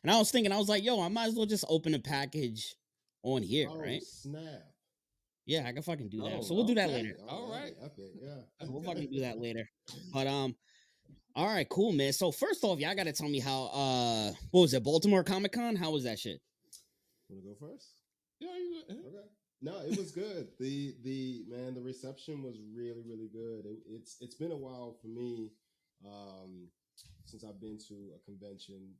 And I was thinking, I was like, yo, I might as well just open a package on here, Oh right? snap! Yeah, I can fucking do that. So we'll Oh, do that okay. later. All That'd right. be epic. Yeah. We'll fucking do that later. But all right, cool, man. So first off, y'all gotta tell me how what was it, Baltimore Comic Con? How was that shit? Want to go first? Yeah, you good. Okay. No, it was good. The reception was really really good. It's been a while for me since I've been to a convention.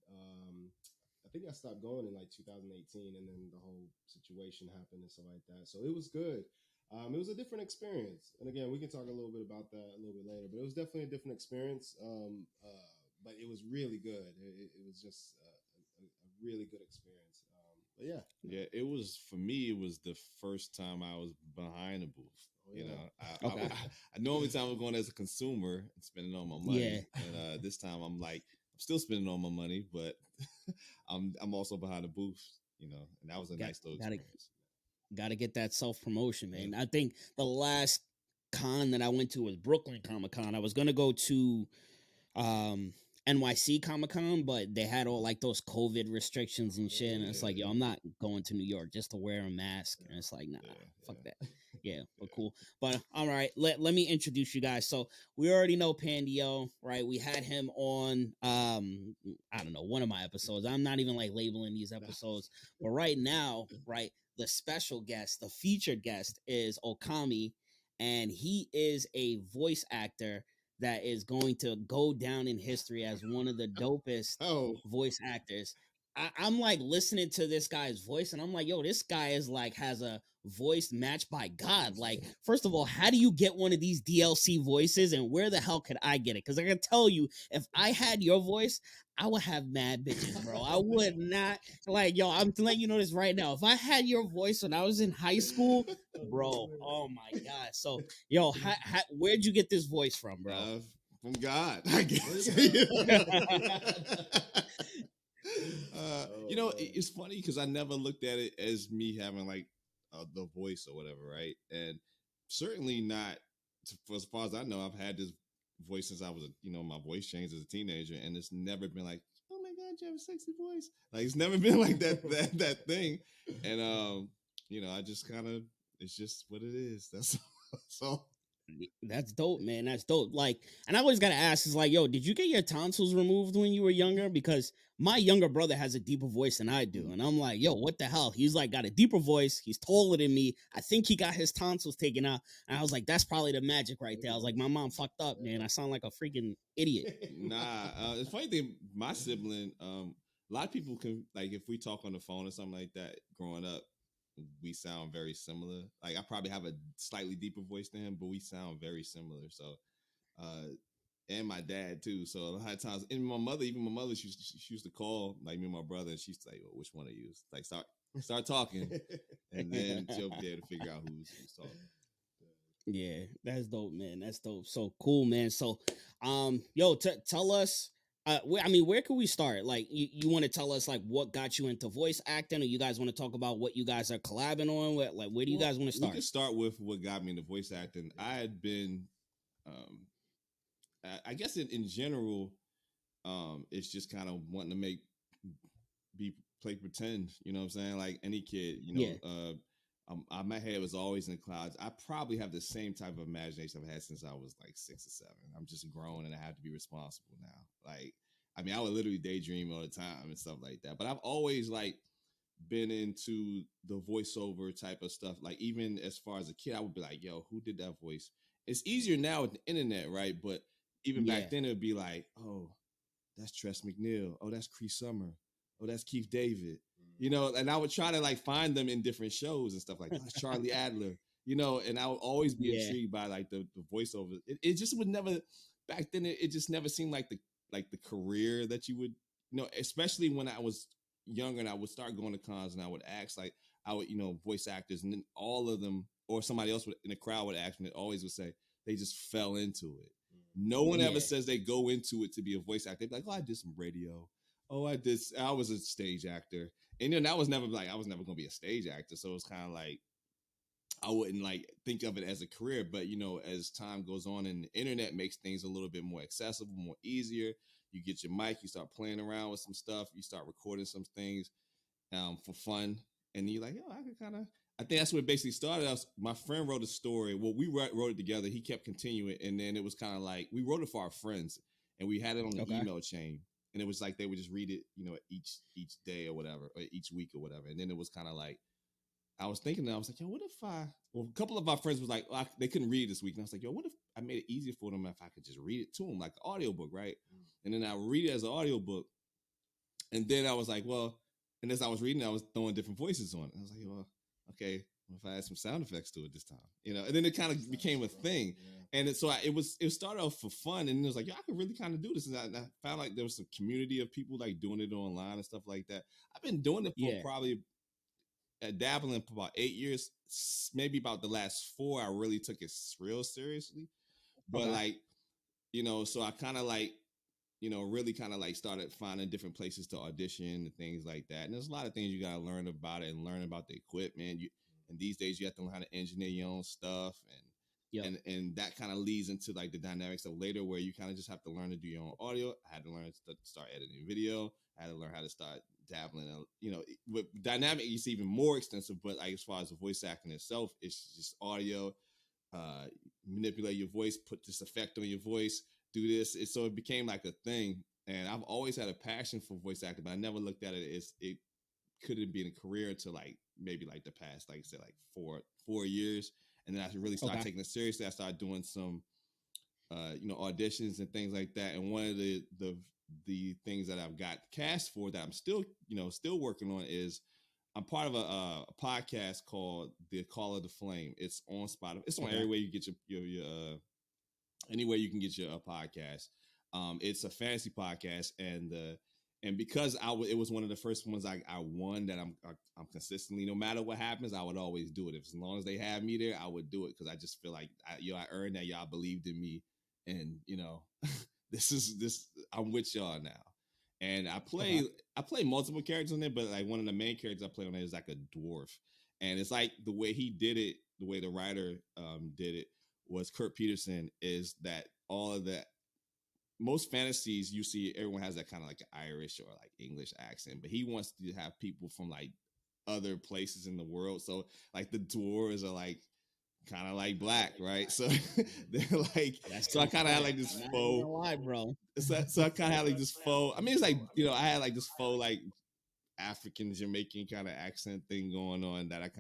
I think I stopped going in like 2018, and then the whole situation happened and stuff like that. So it was good. It was a different experience, and again, we can talk a little bit about that a little bit later. But it was definitely a different experience. But it was really good. It was just a really good experience. But yeah, Yeah, it was for me. It was the first time I was behind the booth. oh, You yeah. know, Okay. I normally time I'm going as a consumer and spending all my Yeah. money, and this time I'm like I'm still spending all my money, but I'm also behind the booth. You know, and that was a Got nice little gotta experience. gotta get that self promotion, Yeah. man. I think the last con that I went to was Brooklyn Comic Con. I was gonna go to um NYC Comic Con, but they had all like those COVID restrictions and shit. And it's like, yo, I'm not going to New York just to wear a mask. And it's like, nah, Yeah, fuck yeah, that. Yeah, yeah. but cool. But all right, let me introduce you guys. So we already know Pandy O, right? We had him on I don't know, one of my episodes. I'm not even like labeling these episodes, but right now, right, the special guest, the featured guest is Okami, and he is a voice actor that is going to go down in history as one of the dopest Oh, voice actors. I'm like listening to this guy's voice, and I'm like, yo, this guy is like has a voice matched by God. Like, first of all, how do you get one of these DLC voices, and where the hell could I get it? Because I can tell you, if I had your voice, I would have mad bitches, bro. I would not like, yo. I'm letting you know this right now. If I had your voice when I was in high school, bro, oh my god. So, yo, where'd you get this voice from, bro? Uh, from God, I guess. Oh, You know, man. it's funny because I never looked at it as me having like the voice or whatever, right? And certainly not, for as far as I know, I've had this voice since I was, my voice changed as a teenager, and it's never been like, oh my God, you have a sexy voice. Like it's never been like that thing. And I just kind of, it's just what it is. That's so. That's dope, man. That's dope. Like, and I always gotta ask, is like, yo, did you get your tonsils removed when you were younger? Because my younger brother has a deeper voice than I do, and I'm like, yo, what the hell? He's like got a deeper voice. He's taller than me. I think he got his tonsils taken out, and I was like, that's probably the magic right there. I was like, my mom fucked up, man. I sound like a freaking idiot. Nah, it's funny thing. My sibling, a lot of people can like if we talk on the phone or something like that. Growing up, we sound very similar. Like I probably have a slightly deeper voice than him, but we sound very similar. So, uh, and my dad too. So a lot of times, and my mother, even my mother, she used to call like me and my brother, and she's like, well, "Which one of you?" Like start talking, and then she'll be able to figure out who's talking. Yeah, that's dope, man. That's dope. So cool, man. So, yo, tell us. I mean, where can we start? Like, you want to tell us like what got you into voice acting, or you guys want to talk about what you guys are collabing on? Where do you Well, guys want to we start? could start with what got me into voice acting. I had been, um, I guess in general, it's just kind of wanting to play pretend. You know what I'm saying? Like any kid, Yeah, my head was always in the clouds. I probably have the same type of imagination I've had since I was like 6 or 7. I'm just grown and I have to be responsible now. Like, I mean, I would literally daydream all the time and stuff like that. But I've always like been into the voiceover type of stuff. Like even as far as a kid, I would be like, yo, who did that voice? It's easier now with the internet, right? But even back yeah, then, it would be like, oh, that's Tress McNeil. Oh, that's Cree Summer. Oh, that's Keith David. And I would try to like find them in different shows and stuff like that. Oh, that's Charlie Adler. And I would always be yeah, intrigued by like the voiceover. It just would never back then. It just never seemed like the career that you would, especially when I was younger and I would start going to cons and I would ask like I would, voice actors and then all of them or somebody else in the crowd would ask me. It always would say they just fell into it. No one ever yeah, says they go into it to be a voice actor. They'd be like, oh, I did some radio. Oh, I was a stage actor. And that was never like, I was never going to be a stage actor. So it was kind of like, I wouldn't like think of it as a career, but as time goes on and the internet makes things a little bit more accessible, more easier, you get your mic, you start playing around with some stuff, you start recording some things for fun, and you're like, I could kind of. I think that's what it basically started. My friend wrote a story. Well, we wrote it together. He kept continuing, and then it was kind of like we wrote it for our friends, and we had it on the email chain. And it was like they would just read it, each day or whatever, or each week or whatever. And then it was kind of like I was thinking that I was like, what if a couple of our friends was like, they couldn't read it this week, and I was like, what if I made it easier for them if I could just read it to them like an audiobook, right? And then I would read it as an audiobook, and then I was like, and as I was reading, I was throwing different voices on it. I was like, okay, what if I add some sound effects to it this time? And then it kind of became a thing. Yeah. And so it started off for fun, and it was like, I could really kind of do this. And I found like there was some community of people like doing it online and stuff like that. I've been doing it for probably dabbling for about 8 years. Maybe about the last 4, I really took it real seriously. But so I kind of like, really kind of like started finding different places to audition and things like that. And there's a lot of things you got to learn about it and learn about the equipment. And these days you have to learn how to engineer your own stuff. And that kind of leads into like the dynamics of later where you kind of just have to learn to do your own audio. I had to learn to start editing video. I had to learn how to start dabbling. With dynamic, it's even more extensive, but like as far as the voice acting itself, it's just audio, manipulate your voice, put this effect on your voice, do this. So it became like a thing. And I've always had a passion for voice acting, but I never looked at it as it could have been a career until like maybe like the past, like I said, like 4 years. And then I really started taking it seriously. I started doing some, auditions and things like that. And one of the things that I've got cast for that I'm still working on is I'm part of a podcast called The Call of the Flame. It's on Spotify. It's on everywhere you get your anywhere you can get your podcast. It's a fantasy podcast, and because it was one of the first ones I won that I'm consistently, no matter what happens, I would always do it. As long as they have me there, I would do it because I just feel like I earned that. Y'all believed in me, and this I'm with y'all now. And I play multiple characters on there, but like one of the main characters I play on there is like a dwarf, and it's like the way he did it, the way the writer did it was Kurt Peterson. Is that all of that? Most fantasies you see, everyone has that kind of like an Irish or like English accent, but he wants to have people from like other places in the world. So like the dwarves are like kind of like black, right? So they're like, so I kind of had like this faux, lie, bro. So I kind of had like this faux. I mean, it's like I had like this faux like African Jamaican kind of accent thing going on that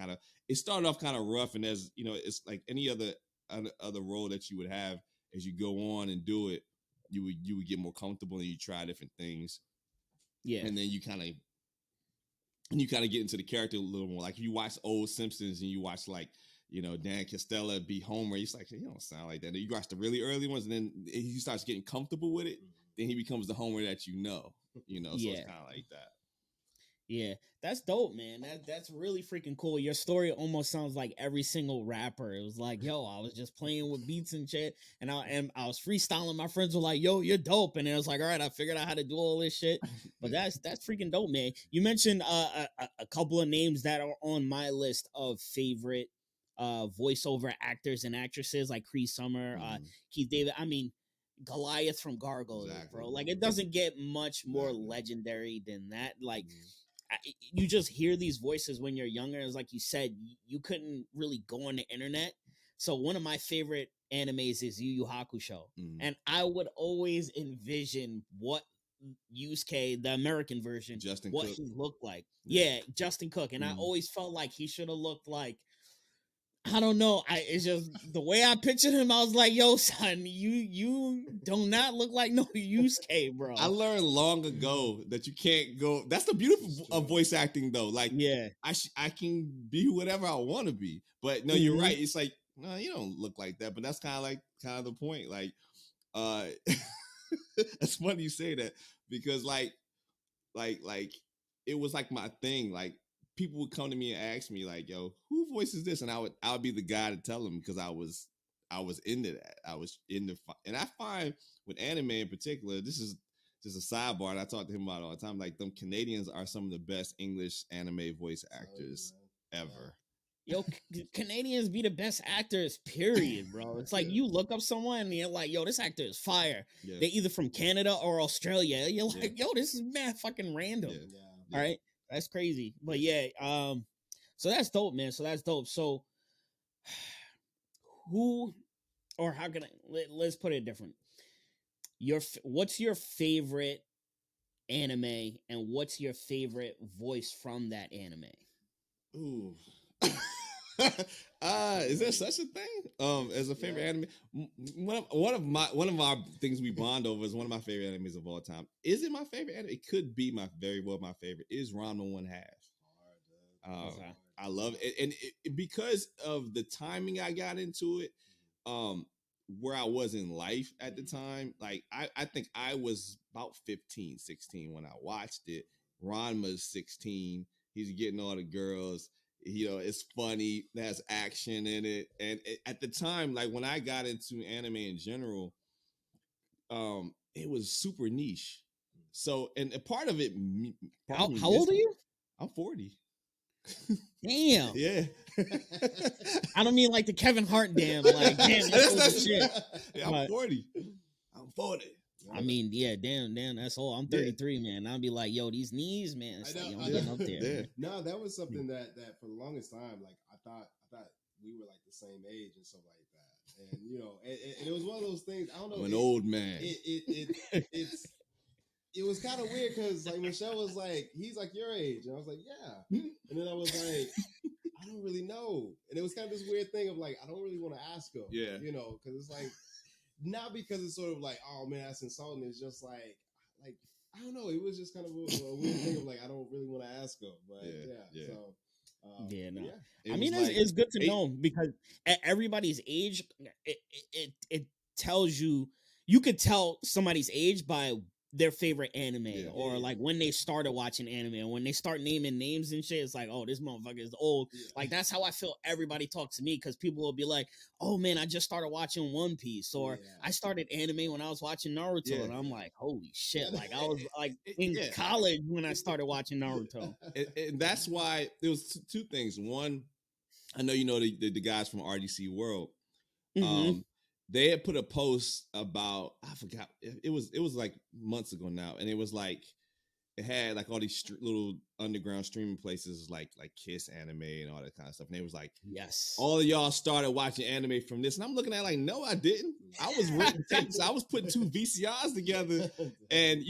it started off kind of rough, and as it's like any other role that you would have as you go on and do it. You would get more comfortable and you try different things. Yeah. And then you kind of get into the character a little more. Like if you watch old Simpsons and you watch like, Dan Costello be Homer, it's like, you don't sound like that. You watch the really early ones and then he starts getting comfortable with it. Then he becomes the Homer that so it's kind of like that. Yeah, that's dope, man. That's really freaking cool. Your story almost sounds like every single rapper. It was like, yo, I was just playing with beats and shit, and I was freestyling. My friends were like, yo, you're dope, and it was like, all right, I figured out how to do all this shit. But that's freaking dope, man. You mentioned a couple of names that are on my list of favorite voiceover actors and actresses, like Cree Summer, Keith David. I mean, Goliath from Gargoyles, bro. Like, it doesn't get much more legendary than that. Like. You just hear these voices when you're younger. It's like you said, you couldn't really go on the internet. So one of my favorite animes is Yu Yu Hakusho. And I would always envision what Yusuke, the American version, Justin what Cook. he looked like. Yeah, Justin Cook. And I always felt like he should have looked like, I don't know. It's just the way I pictured him. I was like, "Yo, son, you do not look like no Yusuke, bro." I learned long ago that you can't go. That's the beauty of voice acting, though. Like, I can be whatever I want to be. But no, you're right. It's like, no, you don't look like that. But that's kind of the point. Like, it's funny you say that because like it was like my thing. Like. People would come to me and ask me like, "Yo, who voices this?" And I would be the guy to tell them because I was into that. I was into, and I find with anime in particular, this is just a sidebar, and I talk to him about it all the time. Like them Canadians are some of the best English anime voice actors ever. Yo, Canadians be the best actors, period, bro. It's like you look up someone and you're like, yo, this actor is fire. Yeah. They're either from Canada or Australia. You're like, Yeah. yo, this is mad fucking random. Yeah. Yeah. All right. That's crazy. But yeah, so that's dope, man. So that's dope. So who or how can let's put it different. What's your favorite anime and what's your favorite voice from that anime? Ooh. Is there such a thing? As a favorite anime, one of my things we bond over is one of my favorite animes of all time. Is it my favorite anime? It could be my favorite. Is Ranma 1/2. I love it, and because of the timing I got into it, where I was in life at the time, like I think I was about 15, 16 when I watched it. Ranma's 16. He's getting all the girls. It's funny. There's action in it, and at the time, like when I got into anime in general, it was super niche. So, and a part of it, how old are you? I'm 40. Damn. Yeah. I don't mean like the Kevin Hart damn. Like, damn, that's shit. Yeah, I'm 40. I'm 40. I mean, yeah, damn, that's all. I'm 33, man. I'll be like, yo, these knees, man. It's like, I'm getting up there. Yeah. No, that was something that for the longest time, like I thought we were like the same age and stuff like that. And and it was one of those things. I don't know. I'm an old man. It was kind of weird because like Michelle was like, he's like your age, and I was like, yeah. And then I was like, I don't really know. And it was kind of this weird thing of like, I don't really want to ask him. Yeah. Because it's like, not because it's sort of like, oh man, that's insulting. It's just like I don't know. It was just kind of a weird thing of like, I don't really want to ask him. But yeah. So. I mean, it's good to know because at everybody's age, it tells you could tell somebody's age by their favorite anime or like when they started watching anime and when they start naming names and shit. It's like, oh, this motherfucker is old. Like that's how I feel. Everybody talk to me because people will be like, oh man, I just started watching One Piece or I started anime when I was watching Naruto, and I'm like, holy shit! Like I was like in college when I started watching Naruto, and that's why there was two things. One, I know the guys from RDC World. They had put a post about, I forgot, it was like months ago now, and it was like it had like all these little underground streaming places like Kiss Anime and all that kind of stuff, and it was like, yes, all of y'all started watching anime from this, and I'm looking at it like, no, I didn't. I was renting tapes. I was putting 2 VCRs together, and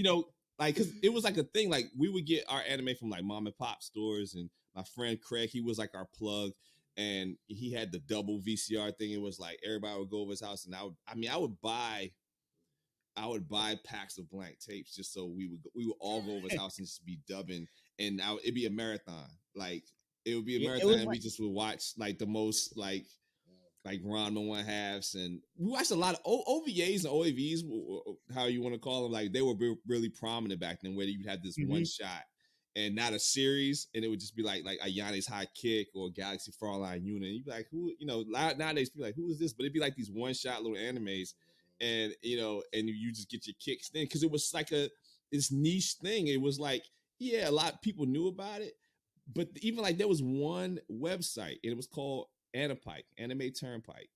like because it was like a thing. Like we would get our anime from like mom and pop stores, and my friend Craig, he was like our plug. And he had the double VCR thing. It was like everybody would go over his house, and I would buy packs of blank tapes just so we would all go over his house and just be dubbing, and it'd be a marathon. Like it would be a marathon, and we just would watch like the most like Ranma 1/2, and we watched a lot of OVAs and OAVs, how you want to call them. Like they were really prominent back then, where you'd have this one shot. And not a series, and it would just be like Ayane's High Kick or Galaxy Fraulein Unit. And you'd be like, who, nowadays people like, who is this? But it'd be like these one-shot little animes, and and you just get your kicks then, because it was like this niche thing. It was like, a lot of people knew about it, but even like there was one website, and it was called Anime Turnpike,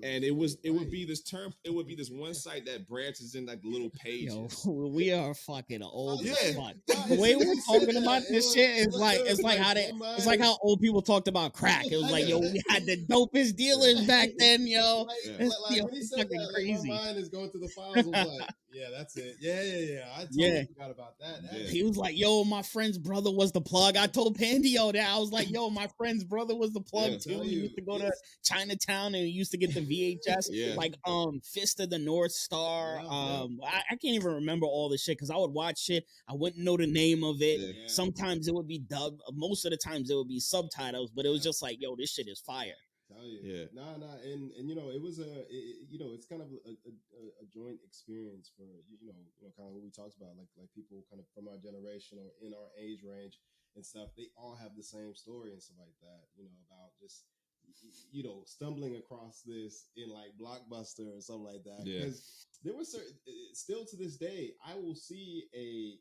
and it would be this one site that branches in like little pages. Yo, we are fucking old as fuck. The way we're talking about this shit is like how old people talked about crack. It was like, yo, we had the dopest dealers back then, yo. Like when he said that, crazy. My mind is going through the files. I was like, yeah, that's it. Yeah. I totally forgot about that. He was like, yo, my friend's brother was the plug. I told Pandy O that. I was like, yo, my friend's brother was the plug too. He used to go to Chinatown and he used to get the VHS, like Fist of the North Star. I can't even remember all the shit because I would watch shit. I wouldn't know the name of it. Sometimes it would be dubbed. Most of the times it would be subtitles, but it was just like, yo, this shit is fire. Tell you. Nah, and it was it's kind of a joint experience for kind of what we talked about, like people kind of from our generation or in our age range and stuff. They all have the same story and stuff like that, about just stumbling across this in like Blockbuster or something like that. Because there was still to this day, I will see an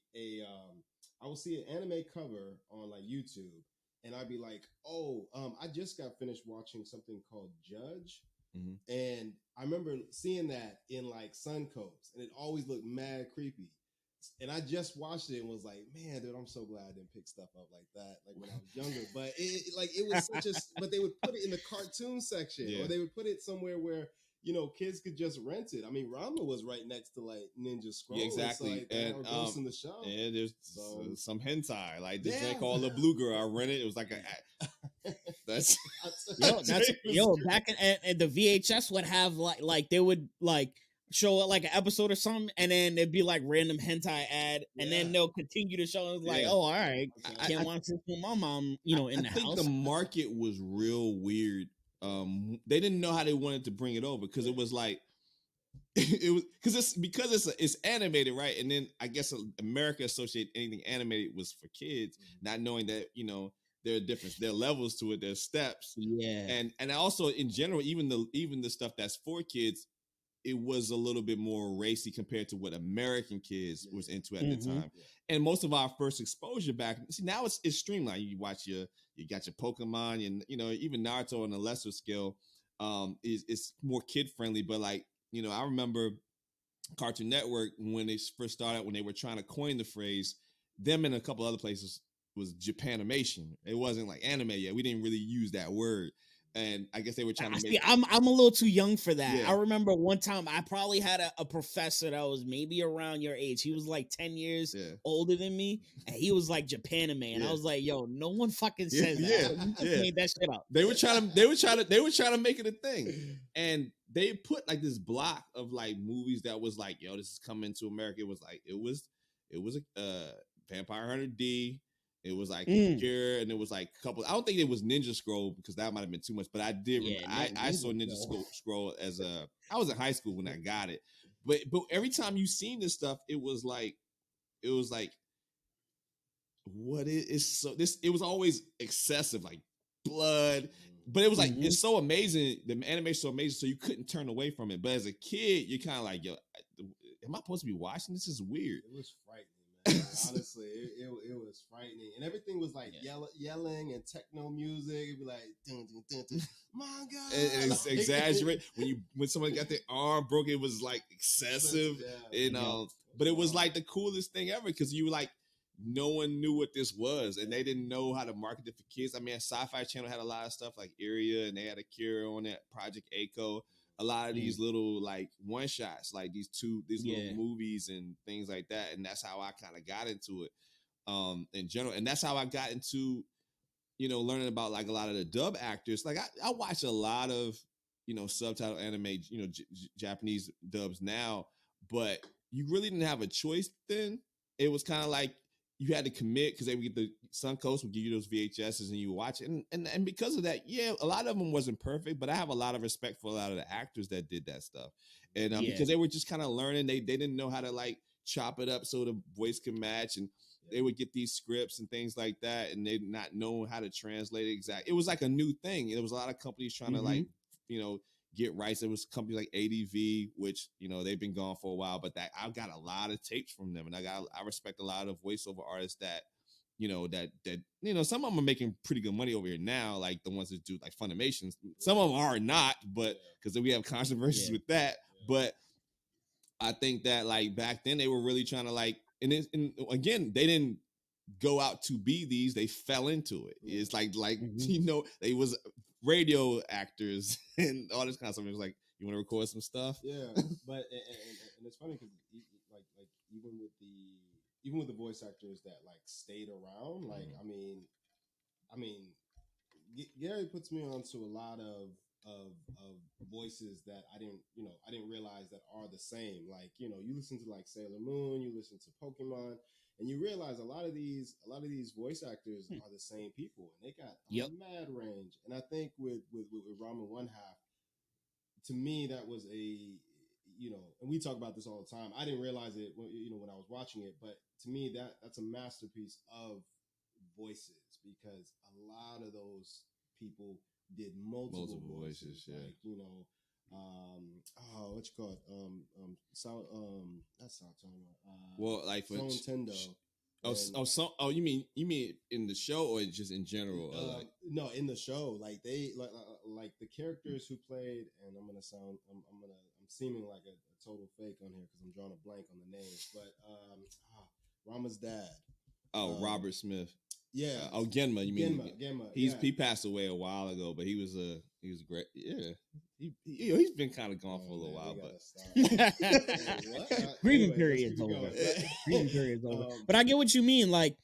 anime cover on like YouTube, and I'd be like, oh, I just got finished watching something called Judge. Mhm. And I remember seeing that in like Suncoast, and it always looked mad creepy. And I just watched it and was like, man, dude, I'm so glad I didn't pick stuff up like that, like when I was younger. But it was such a, but they would put it in the cartoon section, Yeah. or they would put it somewhere where, you know, kids could just rent it. I mean, Rama was right next to like Ninja Scroll, Yeah, exactly. like that, or Ghost in the Shell. And there's So- some hentai, like the Yeah. drink called the Blue Girl. I rented it. It was like a that's Back in and the VHS would have like they would like show like an episode or something, and then it'd be like random hentai ad, and then Yeah. they'll continue to show. It's like, Yeah. oh, all right, I- I can't watch this with my mom, you know, in the I think house. the market was real weird. They didn't know how they wanted to bring it over because it was like it was because it's animated, right? And then I guess America associate anything animated was for kids, not knowing that, you know, there are levels to it, there's steps, Yeah, and also in general, even the stuff that's for kids, it was a little bit more racy compared to what American kids was into at the Mhm. time. And most of our first exposure back, see, now it's streamlined. You got your Pokemon, and you know, even Naruto on a lesser scale, is more kid friendly. But like, you know, I remember Cartoon Network when they first started, when they were trying to coin the phrase, them and a couple other places was Japanimation. It wasn't like anime yet. We didn't really use that word. And I guess they were trying to make. See, I'm a little too young for that. Yeah. I remember one time I probably had a professor that was maybe around your age. He was like 10 years Yeah. older than me, and he was like Japanime. And I Yeah. was like, yo, no one fucking Yeah, says that. yeah, So you just yeah. made that shit up. They were trying to make it a thing, and they put like this block of like movies that was like, yo, this is coming to America. It was like it was a Vampire Hunter D. It was like Cure, and it was like a couple. I don't think it was Ninja Scroll because that might have been too much. But I did. Yeah, I saw Ninja Scroll as I was in high school when I got it. But every time you seen this stuff, it was like what is so this? It was always excessive, like blood. But it was like it's so amazing. The animation's so amazing, so you couldn't turn away from it. But as a kid, you're kind of like, yo, am I supposed to be watching this? Is weird. It was frightening, man. Honestly, it was frightening, and everything was like yelling and techno music. It'd be like dun, dun, dun, dun, manga. And it's exaggerate when someone got their arm broken. It was like excessive, but it was like the coolest thing ever because you were like, no one knew what this was, and they didn't know how to market it for kids. I mean, Sci-Fi Channel had a lot of stuff like Area, and they had a Cure on it, Project Echo. A lot of these little like one shots, like these little movies and things like that, and that's how I kind of got into it, in general, and that's how I got into, you know, learning about like a lot of the dub actors. Like I watch a lot of, you know, subtitle anime, you know, Japanese dubs now, but you really didn't have a choice then. It was kind of like you had to commit because they would get the Suncoast would give you those VHSs and you watch it. And because of that, yeah, a lot of them wasn't perfect, but I have a lot of respect for a lot of the actors that did that stuff. And because they were just kind of learning, they didn't know how to like chop it up so the voice could match, and they would get these scripts and things like that, and they not know how to translate it exactly. It was like a new thing. There was a lot of companies trying to like, you know, get rights. There was companies like ADV, which, you know, they've been gone for a while, but that I've got a lot of tapes from them, and I respect a lot of voiceover artists that, you know, that you know, some of them are making pretty good money over here now, like the ones that do like Funimations. Some of them are not, but because we have controversies with that. But I think that like back then they were really trying to like, and again, they didn't go out to be these, they fell into it. It's like you know, they was radio actors and all this kind of stuff. It was like, you want to record some stuff? Yeah, but and it's funny because like even with the voice actors that like stayed around, like I mean, Gary puts me onto a lot of voices that I didn't realize that are the same. Like, you know, you listen to like Sailor Moon, you listen to Pokemon, and you realize a lot of these voice actors are the same people, and they got a mad range. And I think with Ramen One Half, to me, that was and we talk about this all the time. I didn't realize it when I was watching it, but to me, that's a masterpiece of voices, because a lot of those people did multiple voices. Like, you know, what you call it? Sound, not Sound Tone. Well, like for Nintendo. You mean in the show or just in general? Or like, no, in the show, like they like the characters who played, and I'm seeming like a total fake on here because I'm drawing a blank on the names, but Rama's dad. Robert Smith. Yeah. Genma. You mean Genma. He passed away a while ago, but he was great. Yeah. He's been kind of gone for a little while, but grieving period's over. Grieving period's over. But I get what you mean. Like,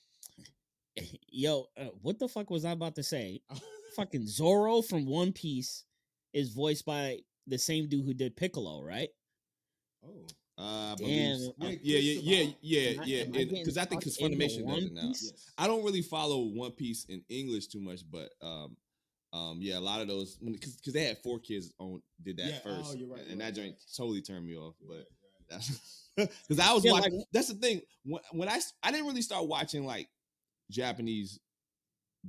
yo, what the fuck was I about to say? Fucking Zoro from One Piece is voiced by the same dude who did Piccolo, right? Oh. Damn. Yeah. Because I think because Funimation does it now. Yes. I don't really follow One Piece in English too much, but a lot of those because they had 4 kids did that first, oh, you're right, and that joint totally turned me off. But that's Right. because I was watching. That's the thing. When I didn't really start watching like Japanese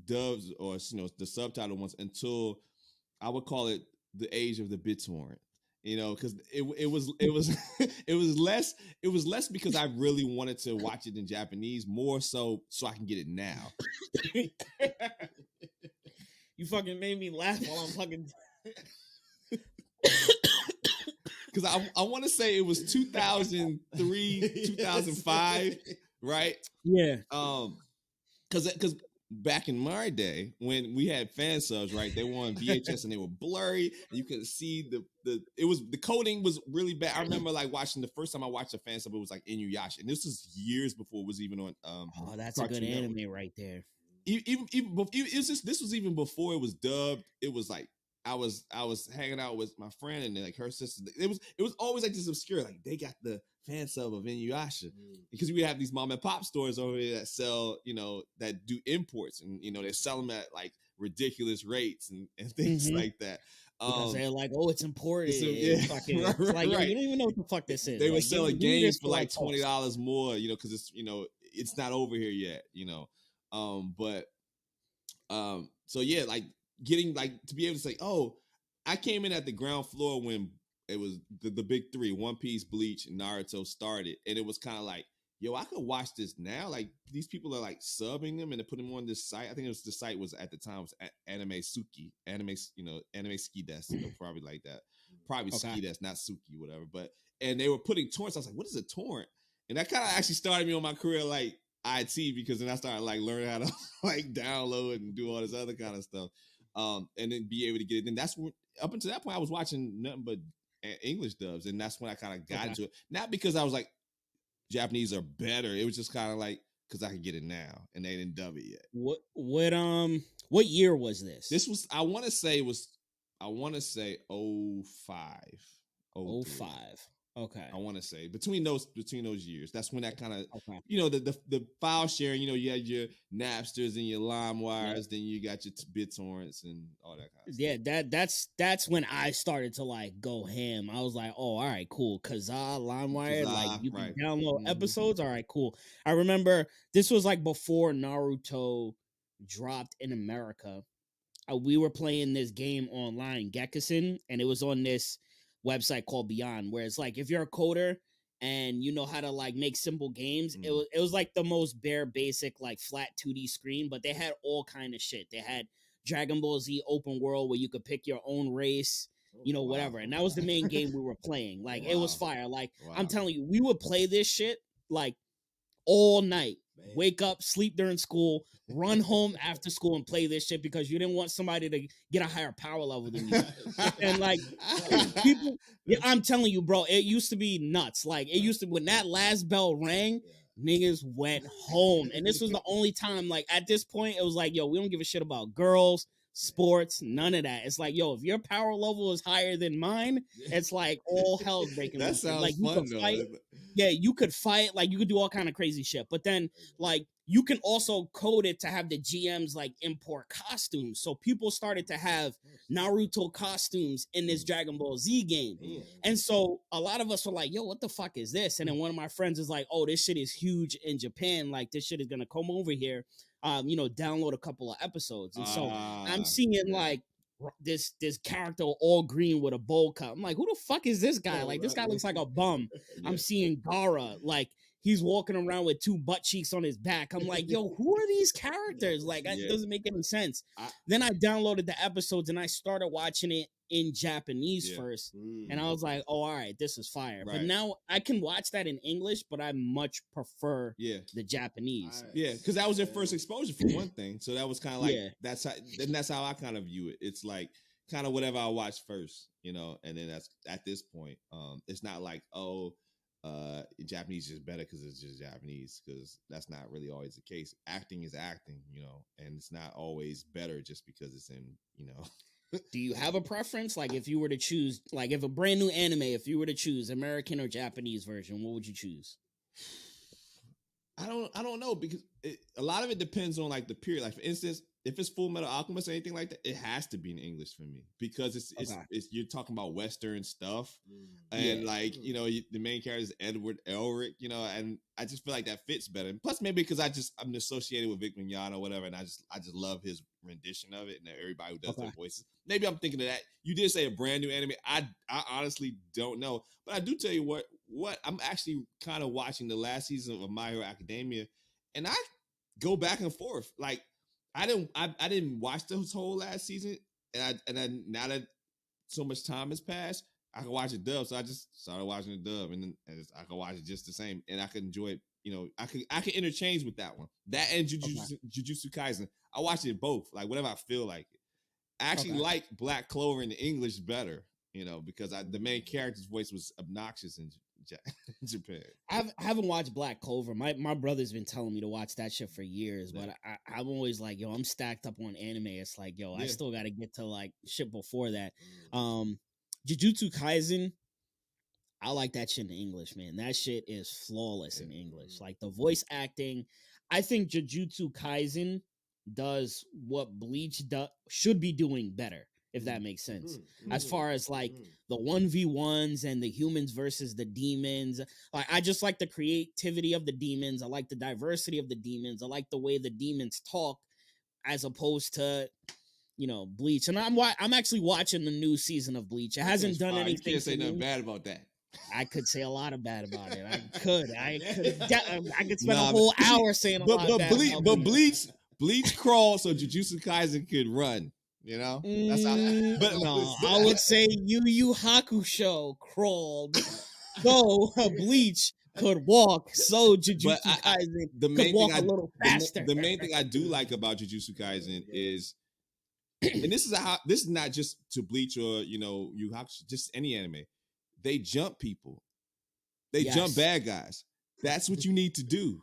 dubs or the subtitle ones until I would call it the age of the BitTorrent. Because it was less because I really wanted to watch it in Japanese, more so I can get it now. You fucking made me laugh while I'm fucking. Because I want to say it was 2003, 2005, right? Yeah. Because back in my day when we had fan subs, right? They were on VHS and they were blurry, and you could see the coding was really bad. I remember like watching the first time I watched a fan sub, it was like Inuyasha, and this was years before it was even on. That's a good anime right there. Even this was even before it was dubbed. It was like I was hanging out with my friend and like her sister. It was always like this obscure. Like they got the fan sub of Inuyasha because we have these mom and pop stores over here that sell, that do imports, and they sell them at like ridiculous rates and things like that. Because they're like, oh, it's imported. It's like, yo, you don't even know what the fuck this is. They would sell a game for like $20 more, because it's it's not over here yet, so yeah, like getting like to be able to say, oh, I came in at the ground floor when it was the big 3, One Piece, Bleach, and Naruto started, and it was kind of like, yo, I could watch this now. Like these people are like subbing them and they put them on this site. I think it was the site was at the time was Anime Ski Desk, probably like that, probably okay. Ski Desk, not Suki, whatever. But and they were putting torrents. I was like, what is a torrent? And that kind of actually started me on my career like IT, because then I started like learning how to like download and do all this other kind of stuff, and then be able to get it. And that's when, up until that point, I was watching nothing but English dubs, and that's when I kind of got into it. Not because I was like Japanese are better. It was just kind of like because I could get it now, and they didn't dub it yet. What year was this? This was I want to say 05. 05. Okay. I want to say between those years. That's when that kind of the file sharing. You had your Napsters and your LimeWires. Then you got your BitTorrents and all that kind of stuff. That's when I started to like go ham. I was like, oh, all right, cool. Kazaa, LimeWire, like you can download episodes. All right, cool. I remember this was like before Naruto dropped in America. We were playing this game online, Gekison, and it was on this website called Beyond, where it's like if you're a coder and you know how to like make simple games, it was like the most bare basic like flat 2D screen, but they had all kind of shit. They had Dragon Ball Z open world where you could pick your own race, whatever, and that was the main game we were playing. Like it was fire. Like I'm telling you, we would play this shit like all night. Man. Wake up, sleep during school, run home after school and play this shit because you didn't want somebody to get a higher power level than you. And like people, I'm telling you, bro, it used to be nuts. Like it used to, when that last bell rang, niggas went home. And this was the only time, like at this point, it was like, yo, we don't give a shit about girls, sports, none of that. It's like, yo, if your power level is higher than mine, it's like all hell's breaking loose. That sounds like, fun, though. Yeah, you could fight, like you could do all kind of crazy shit. But then like you can also code it to have the GMs like import costumes. So people started to have Naruto costumes in this Dragon Ball Z game. And so a lot of us were like, yo, what the fuck is this? And then one of my friends is like, oh, this shit is huge in Japan. Like this shit is gonna come over here. Download a couple of episodes. And so I'm seeing like this character all green with a bowl cut. I'm like, who the fuck is this guy? Like this guy looks like a bum. I'm seeing Gaara, like he's walking around with 2 butt cheeks on his back. I'm like, yo, who are these characters? Like, it doesn't make any sense. Then I downloaded the episodes and I started watching it in Japanese first. And I was like, oh, all right, this is fire. But now I can watch that in English, but I much prefer the Japanese. Because that was their first exposure for one thing. So that was kind of like, that's how I kind of view it. It's like kind of whatever I watch first, you know, and then that's at this point. It's not like, Japanese is better because it's just Japanese, because that's not really always the case. Acting is acting, you know, and it's not always better just because it's in, you know. Do you have a preference? Like, if you were to choose, like, if a brand new anime, if you were to choose American or Japanese version, what would you choose? I don't know, because a lot of it depends on like the period. Like, for instance, if it's Full Metal Alchemist or anything like that, it has to be in English for me, because it's you're talking about Western stuff, and like, you know, the main character is Edward Elric, you know, and I just feel like that fits better. And plus, maybe because I'm associated with Vic Mignogna or whatever, and I just love his rendition of it, and everybody who does their voices. Maybe I'm thinking of that. You did say a brand new anime. I honestly don't know, but I do tell you what I'm actually kind of watching the last season of My Hero Academia, and I go back and forth. Like, I didn't watch this whole last season, and I now that so much time has passed, I can watch it dub. So I just started watching the dub, and then I can watch it just the same, and I can enjoy it. You know, I can interchange with that one. That and Jujutsu Kaisen. I watch it both, like whatever I feel like it. I actually like Black Clover in the English better, you know, because the main character's voice was obnoxious in Japan. I haven't watched Black Clover. My brother's been telling me to watch that shit for years, but I'm always like, yo, I'm stacked up on anime. It's like, yo, I still got to get to like shit before that. Jujutsu Kaisen, I like that shit in English, man. That shit is flawless in English. Like, the voice acting, I think Jujutsu Kaisen does what Bleach should be doing better, if that makes sense. As far as like the 1v1s and the humans versus the demons, like, I just like the creativity of the demons. I like the diversity of the demons. I like the way the demons talk, as opposed to, you know, Bleach. And I'm actually watching the new season of Bleach. It hasn't done anything. You can't say nothing bad about that. I could say a lot of bad about it. I could spend a whole hour saying a lot of bad about but Bleach crawled so Jujutsu Kaisen could run. You know, that's how. But no, I would say Yu Yu Hakusho crawled, so Bleach could walk, so Jujutsu Kaisen could walk a little faster. The main thing I do like about Jujutsu Kaisen is, and this is not just to Bleach or, you know, Yu Hakusho, just any anime. They jump people. They jump bad guys. That's what you need to do.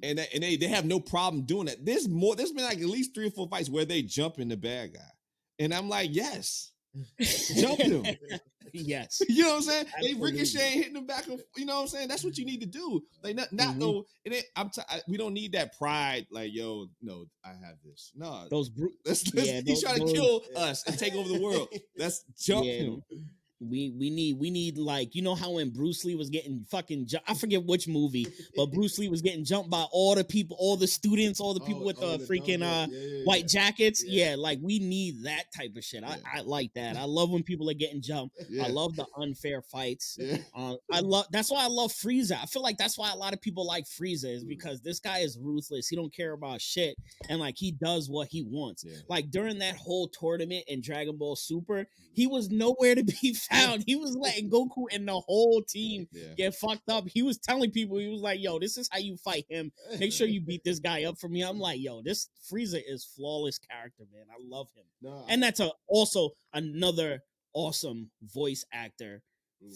And they have no problem doing that. There's been like at least 3 or 4 fights where they jump in the bad guy. And I'm like, yes, jump him. Yes. You know what I'm saying? Absolutely. They ricochet hitting them back. You know what I'm saying? That's what you need to do. Like, not no. And we don't need that pride. Like, yo, no, I have this. No, he's trying to kill us and take over the world. Let's jump him. We need, like, you know how when Bruce Lee was getting fucking I forget which movie, but Bruce Lee was getting jumped by all the people, all the students, all the people with the freaking white jackets. Yeah, like, we need that type of shit. I like that. I love when people are getting jumped. I love the unfair fights. That's why I love Frieza. I feel like that's why a lot of people like Frieza, is because this guy is ruthless. He don't care about shit, and like, he does what he wants. Like, during that whole tournament in Dragon Ball Super, he was nowhere to be found. He was letting Goku and the whole team get fucked up. He was telling people, he was like, yo, this is how you fight him. Make sure you beat this guy up for me. I'm like, yo, this Frieza is flawless character, man. I love him. And that's also another awesome voice actor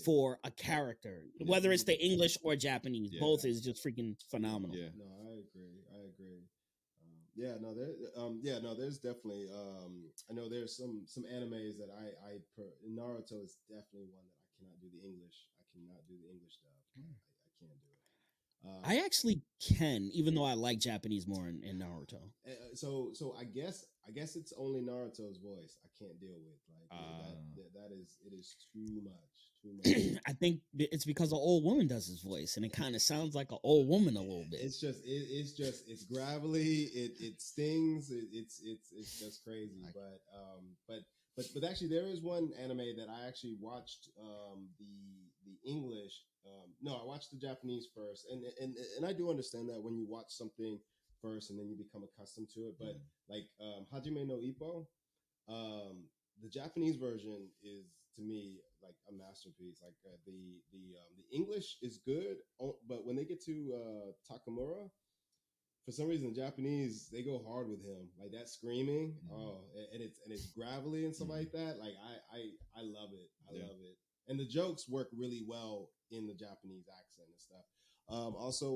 for a character, whether it's the English or Japanese. Both is just freaking phenomenal. No, I agree. There's definitely. I know there's some animes that Naruto is definitely one that I cannot do the English. I cannot do the English stuff. I can't do it. I actually can, even though I like Japanese more in Naruto. So I guess it's only Naruto's voice I can't deal with. Like, it is too much. I think it's because an old woman does his voice, and it kind of sounds like an old woman a little bit. It's it's gravelly. It stings. It's just crazy. But actually, there is one anime that I actually watched the English. No, I watched the Japanese first, and I do understand that when you watch something first and then you become accustomed to it. But like Hajime no Ippo, the Japanese version is to me like a masterpiece. Like the English is good, but when they get to Takamura, for some reason, the Japanese they go hard with him, like that screaming. Oh, and it's gravelly and stuff like that. Like I love it. I love it. And the jokes work really well in the Japanese accent and stuff. Also,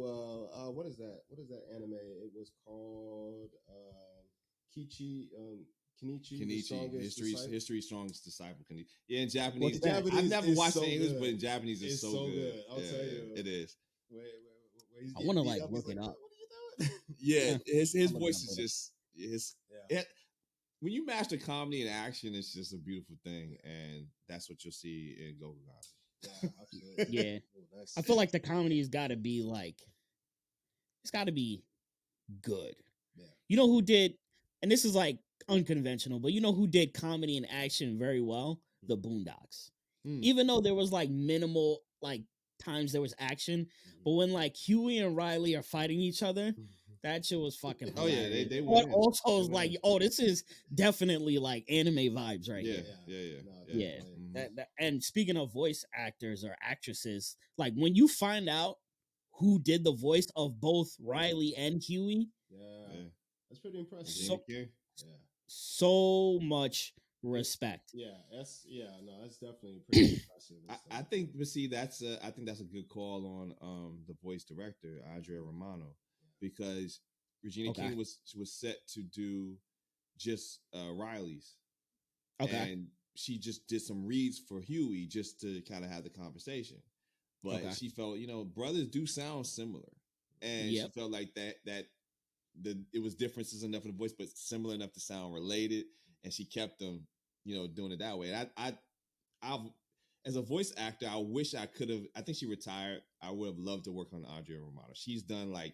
what is that? What is that anime? It was called Kenichi, the strongest disciple. History strongest disciple. Yeah, in Japanese. Well, Japanese I've never watched so the English, good. but in Japanese it's so good. I'll tell you, it is. Wait, he's I want to getting like beat look he's it like, up. What are you doing? Yeah, his I'm voice looking is up just when you master comedy and action, it's just a beautiful thing, and that's what you'll see in Gokugami. Yeah, absolutely. Yeah. Ooh, nice. I feel like the comedy's got to be like, it's got to be good. Yeah. You know who did, and this is like unconventional, but you know who did comedy and action very well? The Boondocks. Even though there was like minimal like times there was action, but when like Huey and Riley are fighting each other, that shit was fucking Oh yeah, hilarious. they But win. also was like, oh, this is definitely like anime vibes right here. Yeah. And speaking of voice actors or actresses, like when you find out who did the voice of both Riley and Huey, that's pretty impressive. So much respect. That's definitely pretty impressive. I think, but see, I think that's a good call on the voice director Andrea Romano, because Regina King was set to do just Riley's, and she just did some reads for Huey just to kind of have the conversation, but she felt brothers do sound similar, and she felt like that it was differences enough in the voice, but similar enough to sound related, and she kept them doing it that way. And I've as a voice actor, I wish I could have. I think she retired. I would have loved to work on Andrea Romano. She's done like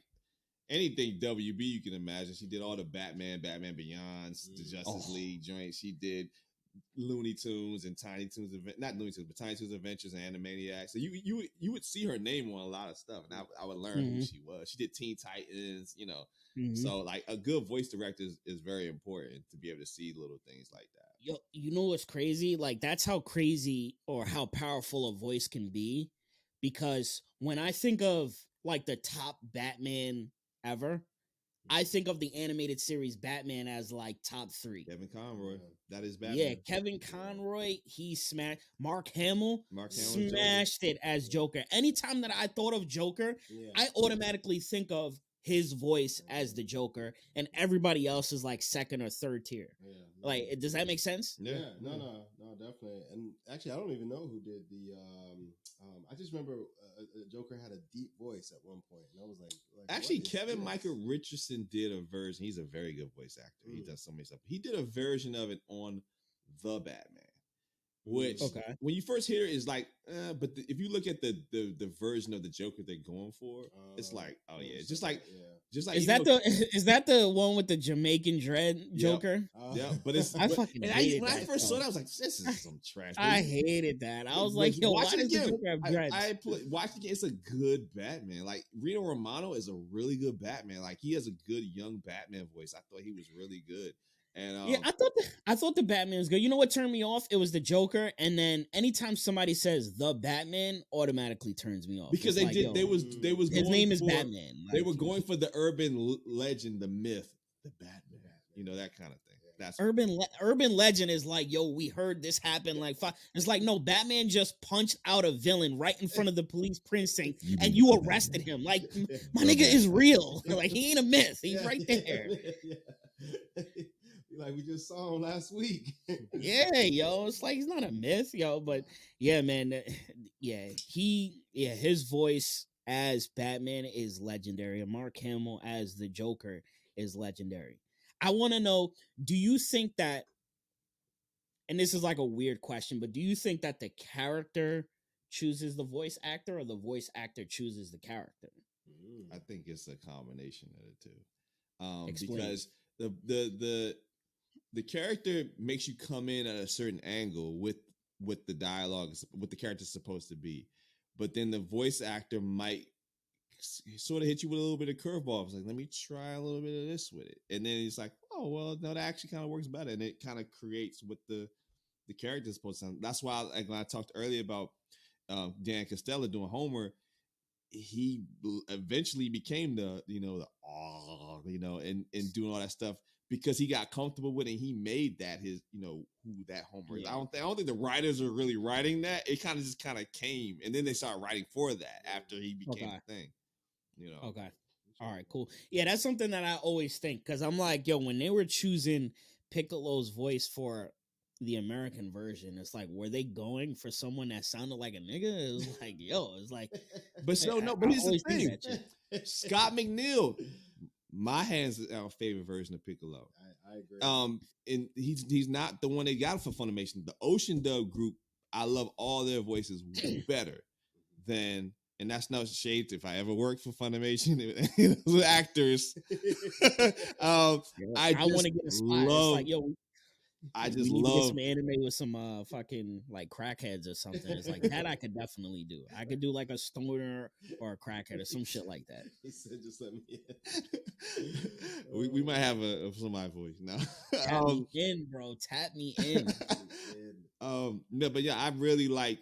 anything WB you can imagine. She did all the Batman Beyond, the Justice League joints. She did Looney Tunes and Tiny Toons, not Looney Tunes, but Tiny Toons Adventures and Animaniacs. So you would see her name on a lot of stuff, and I would learn who she was. She did Teen Titans, So like a good voice director is very important to be able to see little things like that. Yo, you know what's crazy? Like that's how crazy or how powerful a voice can be, because when I think of like the top Batman ever, I think of the animated series Batman as like top 3. Kevin Conroy, that is Batman. Yeah, Kevin Conroy, he smashed. Mark Hamill smashed it as Joker. Anytime that I thought of Joker, I automatically think of his voice as the Joker, and everybody else is like second or third tier. Like, does that make sense? No, definitely. And actually, I don't even know who did the. I just remember Joker had a deep voice at one point, and I was like actually, Kevin Michael Richardson did a version. He's a very good voice actor. He does so many stuff. He did a version of it on The Batman, which when you first hear it is like, but if you look at the version of the Joker they're going for, it's like, oh yeah, just like is that the one with the Jamaican dread Joker? Yeah, but it's I fucking hated when that I first song. saw that, I was like, this is some trash. I hated that. I was like, yo, why does the Joker have dreads? Watch it again. It's a good Batman. Like Rino Romano is a really good Batman. Like he has a good young Batman voice. I thought he was really good. And yeah, I thought the Batman was good. You know what turned me off? It was the Joker, and then anytime somebody says the Batman, automatically turns me off. Because they was his name is Batman. They were going for the urban legend, the myth, the Batman. That kind of thing. That's urban legend is like, yo, we heard this happen like 5. It's like, no, Batman just punched out a villain right in front of the police precinct, and you arrested him. Like, my nigga is real. Like, he ain't a myth. He's right there. Like we just saw him last week. Yeah, yo, it's like he's not a myth, yo. But yeah, man, his voice as Batman is legendary, and Mark Hamill as the Joker is legendary. I want to know, do you think that, and this is like a weird question, but do you think that the character chooses the voice actor or the voice actor chooses the character? I think it's a combination of the two. Explain. Because the character makes you come in at a certain angle with the dialogue, what the character's supposed to be. but then the voice actor might sort of hit you with a little bit of curveball. It's like, let me try a little bit of this with it, and then it's like, oh well, no, that actually kind of works better, and it kind of creates what the character is supposed to sound. That's why, like when I talked earlier about Dan Costello doing Homer, he eventually became the and doing all that stuff because he got comfortable with it. And he made that his who that Homer is. Yeah. I don't think the writers are really writing that. It kind of came, and then they started writing for that after he became a thing. Okay. All right, cool. Yeah, that's something that I always think because I'm like, yo, when they were choosing Piccolo's voice for the American version, it's like, were they going for someone that sounded like a nigga? It was like, yo, it's like, but but here's the thing, Scott McNeil, my hands down favorite version of Piccolo. I agree. And he's not the one they got for Funimation. The Ocean Dub group, I love all their voices better than. And that's no shade if I ever worked for Funimation with actors. I want to get a spot. It's like, yo, I just need love to get some anime with some fucking like crackheads or something. It's like that I could definitely do. I could do like a stoner or a crackhead or some shit like that. He said, "Just let me in." we might have a somebody voice now. Tap me in, bro. Tap me in. No, but yeah, I really like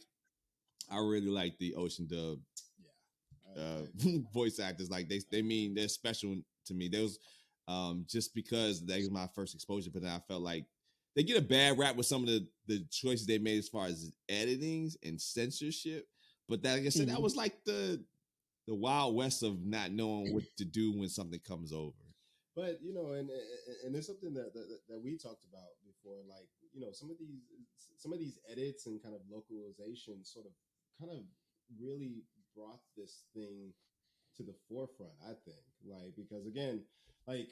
the Ocean Dub voice actors. Like they're special to me. There was just because that was my first exposure, but then I felt like they get a bad rap with some of the choices they made as far as editings and censorship. But that, like I said, that was like the Wild West of not knowing what to do when something comes over. But and there's something that we talked about before, like some of these edits and kind of localization sort of kind of really brought this thing to the forefront, I think, like, because again, like,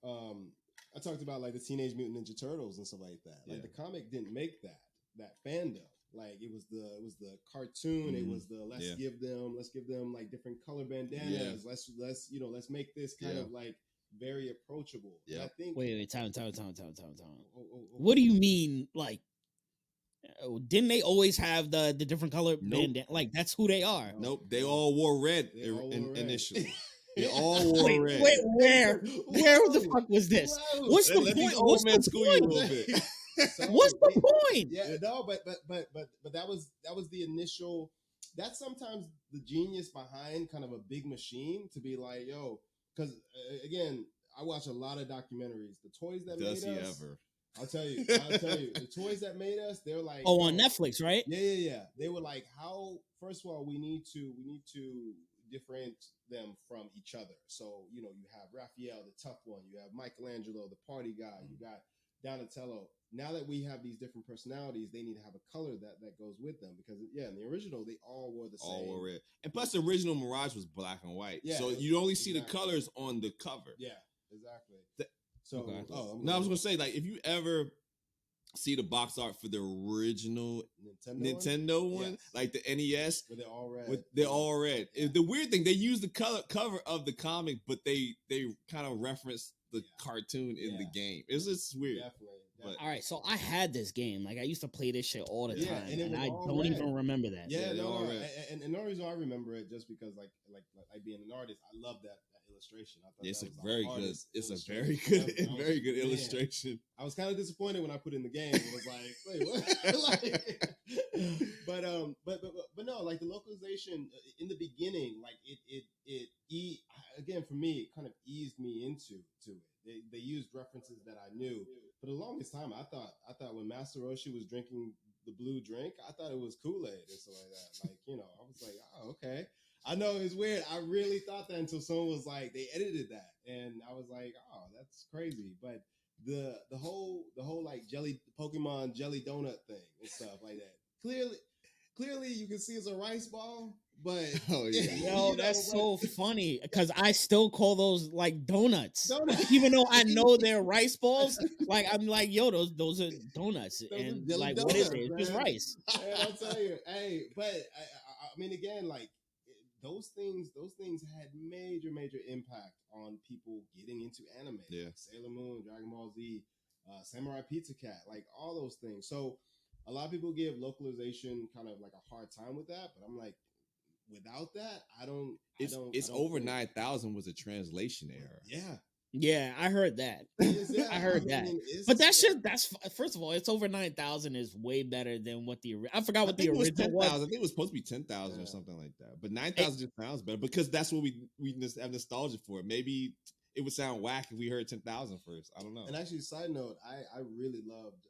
I talked about like the Teenage Mutant Ninja Turtles and stuff like that. Like the comic didn't make that fandom. Like it was the cartoon. It was the let's give them like different color bandanas. Let's make this kind of like very approachable. Yeah. I think. Wait, time. What do you mean, like? Didn't they always have the different color bandana? Like that's who they are. Nope, they all wore red initially. They all wore red. Wait, where the fuck was this? What's the point? What's the point? What's the point? Yeah, no, but that was the initial. That's sometimes the genius behind kind of a big machine to be like, yo, because again, I watch a lot of documentaries. The toys that made us. I'll tell you, the toys that made us, they're like, on Netflix, right? Yeah. They were like, how? First of all, we need to differentiate them from each other. So you have Raphael, the tough one. You have Michelangelo, the party guy. You got Donatello. Now that we have these different personalities, they need to have a color that goes with them because in the original they all wore the same. All wore red, and plus the original Mirage was black and white. Yeah, so you only see the colors on the cover. Yeah, exactly. I was gonna say, like, if you ever see the box art for the original Nintendo one, like the NES, where they're all red. They're all red. Yeah. The weird thing, they use the cover of the comic, but they kind of reference the cartoon in the game. It's just weird. Definitely. But, all right, so I had this game. Like I used to play this shit all the time, and I don't even remember that. Yeah, no. And the only reason I remember it just because like being an artist, I love that illustration. I thought it's that a was very good. It's a very good, very good illustration. I was kind of disappointed when I put in the game. It was like, wait, what? but no, like the localization in the beginning, like it again for me, it kind of eased me into it. They used references that I knew. For the longest time, I thought when Master Roshi was drinking the blue drink, I thought it was Kool-Aid and stuff like that. Like, I was like, oh, okay. I know it's weird. I really thought that until someone was like, they edited that, and I was like, oh, that's crazy. But the whole like Pokemon jelly donut thing and stuff like that. Clearly, you can see it's a rice ball. But that's so funny because I still call those like donuts. Even though I know they're rice balls. Like I'm like, yo, those are donuts, and like, what is it? It's just rice. I'll tell you, but I mean, again, like those things had major impact on people getting into anime. Yeah, Sailor Moon, Dragon Ball Z, Samurai Pizza Cat, like all those things. So a lot of people give localization kind of like a hard time with that, but I'm like, without that, I don't. It's over 9,000 was a translation error. Yeah. Yeah, I heard that. I heard that. But that shit, first of all, it's over 9,000 is way better than what I forgot what the original was. I think it was supposed to be 10,000 or something like that. But 9,000 just sounds better because that's what we just have nostalgia for. Maybe it would sound whack if we heard 10,000 first. I don't know. And actually, side note, I really loved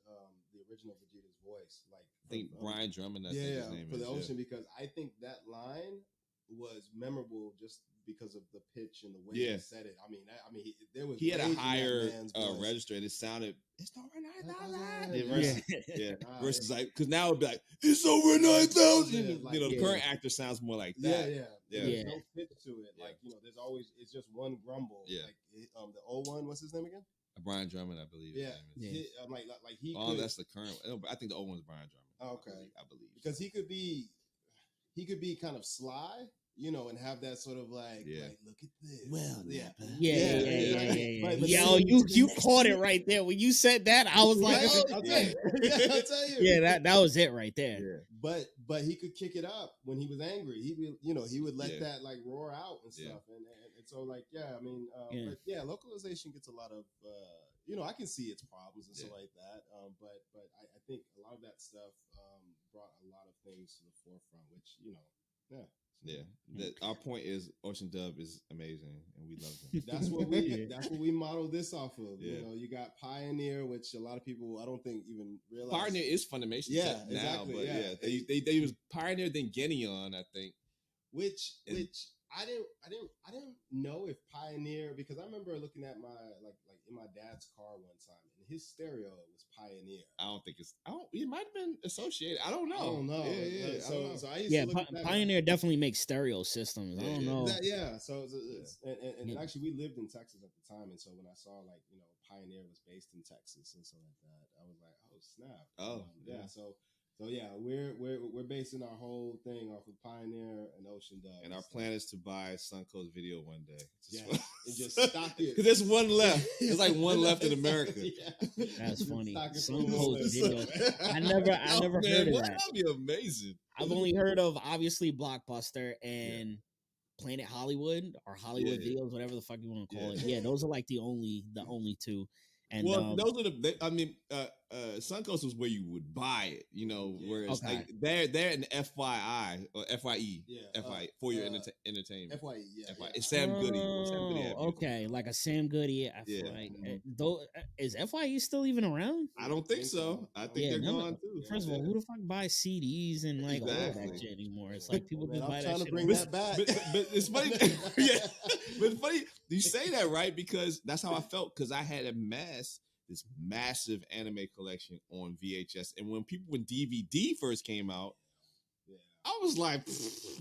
the original Vegeta's voice. Like, I think Brian Drummond, his name for is, the Ocean, because I think that line was memorable just because of the pitch and the way he said it. I mean, there was he had a higher register, and it sounded it's over 9,000. Versus like because now it'd be like it's over 9,000. Like, the current actor sounds more like that. There's no pitch to it. Like there's always it's just one grumble. Like the old one, what's his name again? Brian Drummond, I believe. I'm like he. Oh, that's the current. I think the old one's Brian Drummond. Oh, okay, I believe because he could be kind of sly, and have that sort of like look at this. Well, yeah. Oh, you caught it right there when you said that. I was like, I'll tell you. Yeah, that was it right there. Yeah. But he could kick it up when he was angry. He would let that like roar out and stuff. And so like but localization gets a lot of I can see its problems and stuff like that. But I think a lot of that stuff brought a lot of things to the forefront, which Our point is Ocean Dub is amazing and we love them. That's what we modeled this off of. You got Pioneer, which a lot of people I don't think even realize. Pioneer is Funimation now, exactly, but they was Pioneer then Geneon, I think. Which I didn't know if Pioneer, because I remember looking at my like in my dad's car one time and his stereo was Pioneer. It might have been associated. I don't know. Yeah. So I used to look at Pioneer definitely makes stereo systems. I don't know. And actually we lived in Texas at the time, and so when I saw like Pioneer was based in Texas and so like that, I was like, oh snap. So we're basing our whole thing off of Pioneer and Ocean Dub. And our plan is to buy Suncoast Video one day. And just stock it. Because there's one left. There's like one left in America. That's funny. Suncoast Video. I never heard of that. That'd be amazing. I've only heard of obviously Blockbuster and Planet Hollywood or Hollywood Videos, whatever the fuck you want to call it. Yeah, those are like the only two. And those are Suncoast was where you would buy it, whereas like they're in FYI or FYE, FYE for your entertainment. FYE, FYE. It's Sam Goody. Okay, like a Sam Goody. Is FYE still even around? I don't think so. I think they're gone too. First of all, who the fuck buys CDs and like all that shit anymore? It's like people just buy that shit. I'm trying to bring that back. But it's funny. But it's funny you say that, right? Because that's how I felt, because I had this massive anime collection on VHS, and when DVD first came out, I was like,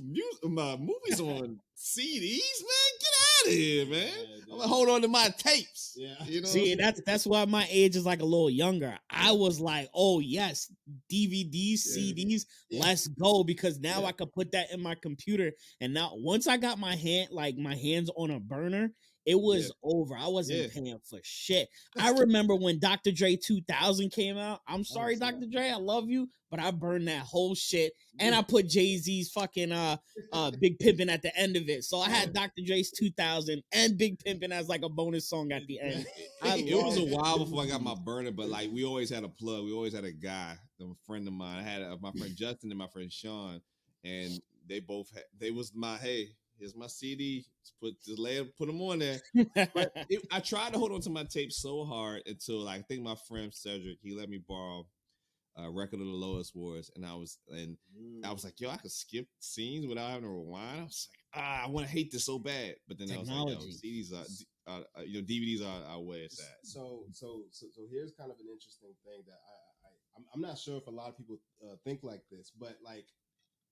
movies on CDs, man, get out of here, man. I'm gonna hold on to my tapes. See, that's why my age is like a little younger. I was like, oh yes, DVDs, CDs, let's go, because now I could put that in my computer. And now once I got my hands on a burner, it was over. I wasn't paying for shit. I remember when Dr. Dre 2000 came out. I'm sorry, Dr. Dre, I love you, but I burned that whole shit, and I put Jay-Z's fucking Big Pimpin' at the end of it. So I had Dr. Dre's 2000 and Big Pimpin' as like a bonus song at the end. It was a while before I got my burner, but like we always had a plug. We always had a guy, a friend of mine. I had my friend Justin and my friend Sean, and they was my here's my CD. Put them on there. But I tried to hold on to my tape so hard until like, I think my friend Cedric, he let me borrow a Record of the Lowest Wars, and I was like, yo, I could skip scenes without having to rewind. I was like, I want to hate this so bad, but then Technology. I was like, yo, CDs are, DVDs are where it's at. So here's kind of an interesting thing that I'm not sure if a lot of people think like this, but like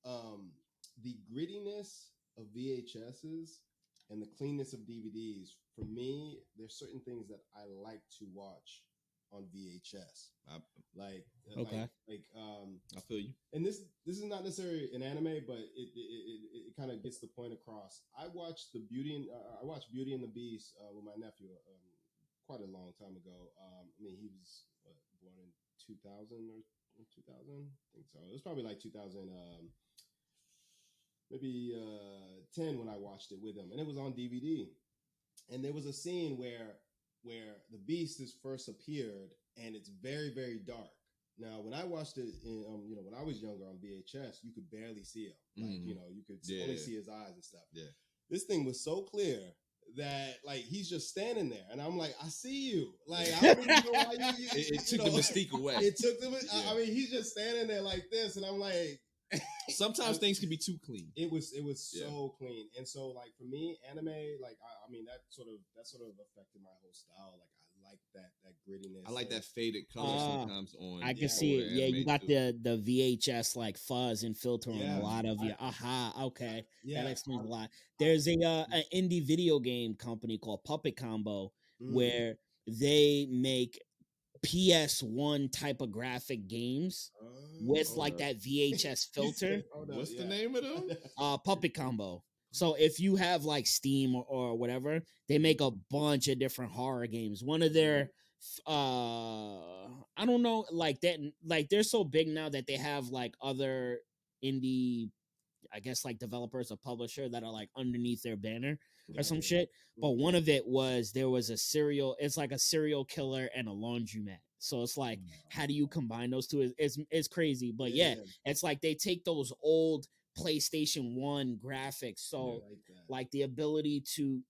the grittiness of VHSs and the cleanness of DVDs, for me, there's certain things that I like to watch on VHS. I feel you. And this is not necessarily an anime, but it kind of gets the point across. I watched Beauty and the Beast with my nephew quite a long time ago. He was born in 2000 2000. I think so. It was probably like 2000. Maybe 10 when I watched it with him, and it was on DVD. And there was a scene where the Beast is first appeared, and it's very very dark. Now, when I watched it, when I was younger on VHS, you could barely see him. Like, you could only see his eyes and stuff. Yeah. This thing was so clear that like he's just standing there, and I'm like, I see you. Like, I don't even know why you. It took the mystique away. It took the. I mean, he's just standing there like this, and I'm like. Sometimes things can be too clean. It was so clean, and so like for me, anime, like I mean that sort of affected my whole style. Like I like that grittiness. I like that faded color sometimes on. I can see it. Yeah, you got too. the VHS like fuzz and filter on a lot of your. Okay, that explains a lot. There's a an indie video game company called Puppet Combo where they make PS1 typographic games with like that VHS filter. What's the name of them? Puppet Combo. So if you have like Steam or whatever, they make a bunch of different horror games. One of their I don't know, like that, like they're so big now that they have like other indie, I guess, like developers or publisher that are like underneath their banner or some shit. But one of it was it's like a serial killer and a laundromat. So it's like, how do you combine those two? It's crazy. But yeah, it's like they take those old PlayStation 1 graphics. So like the ability to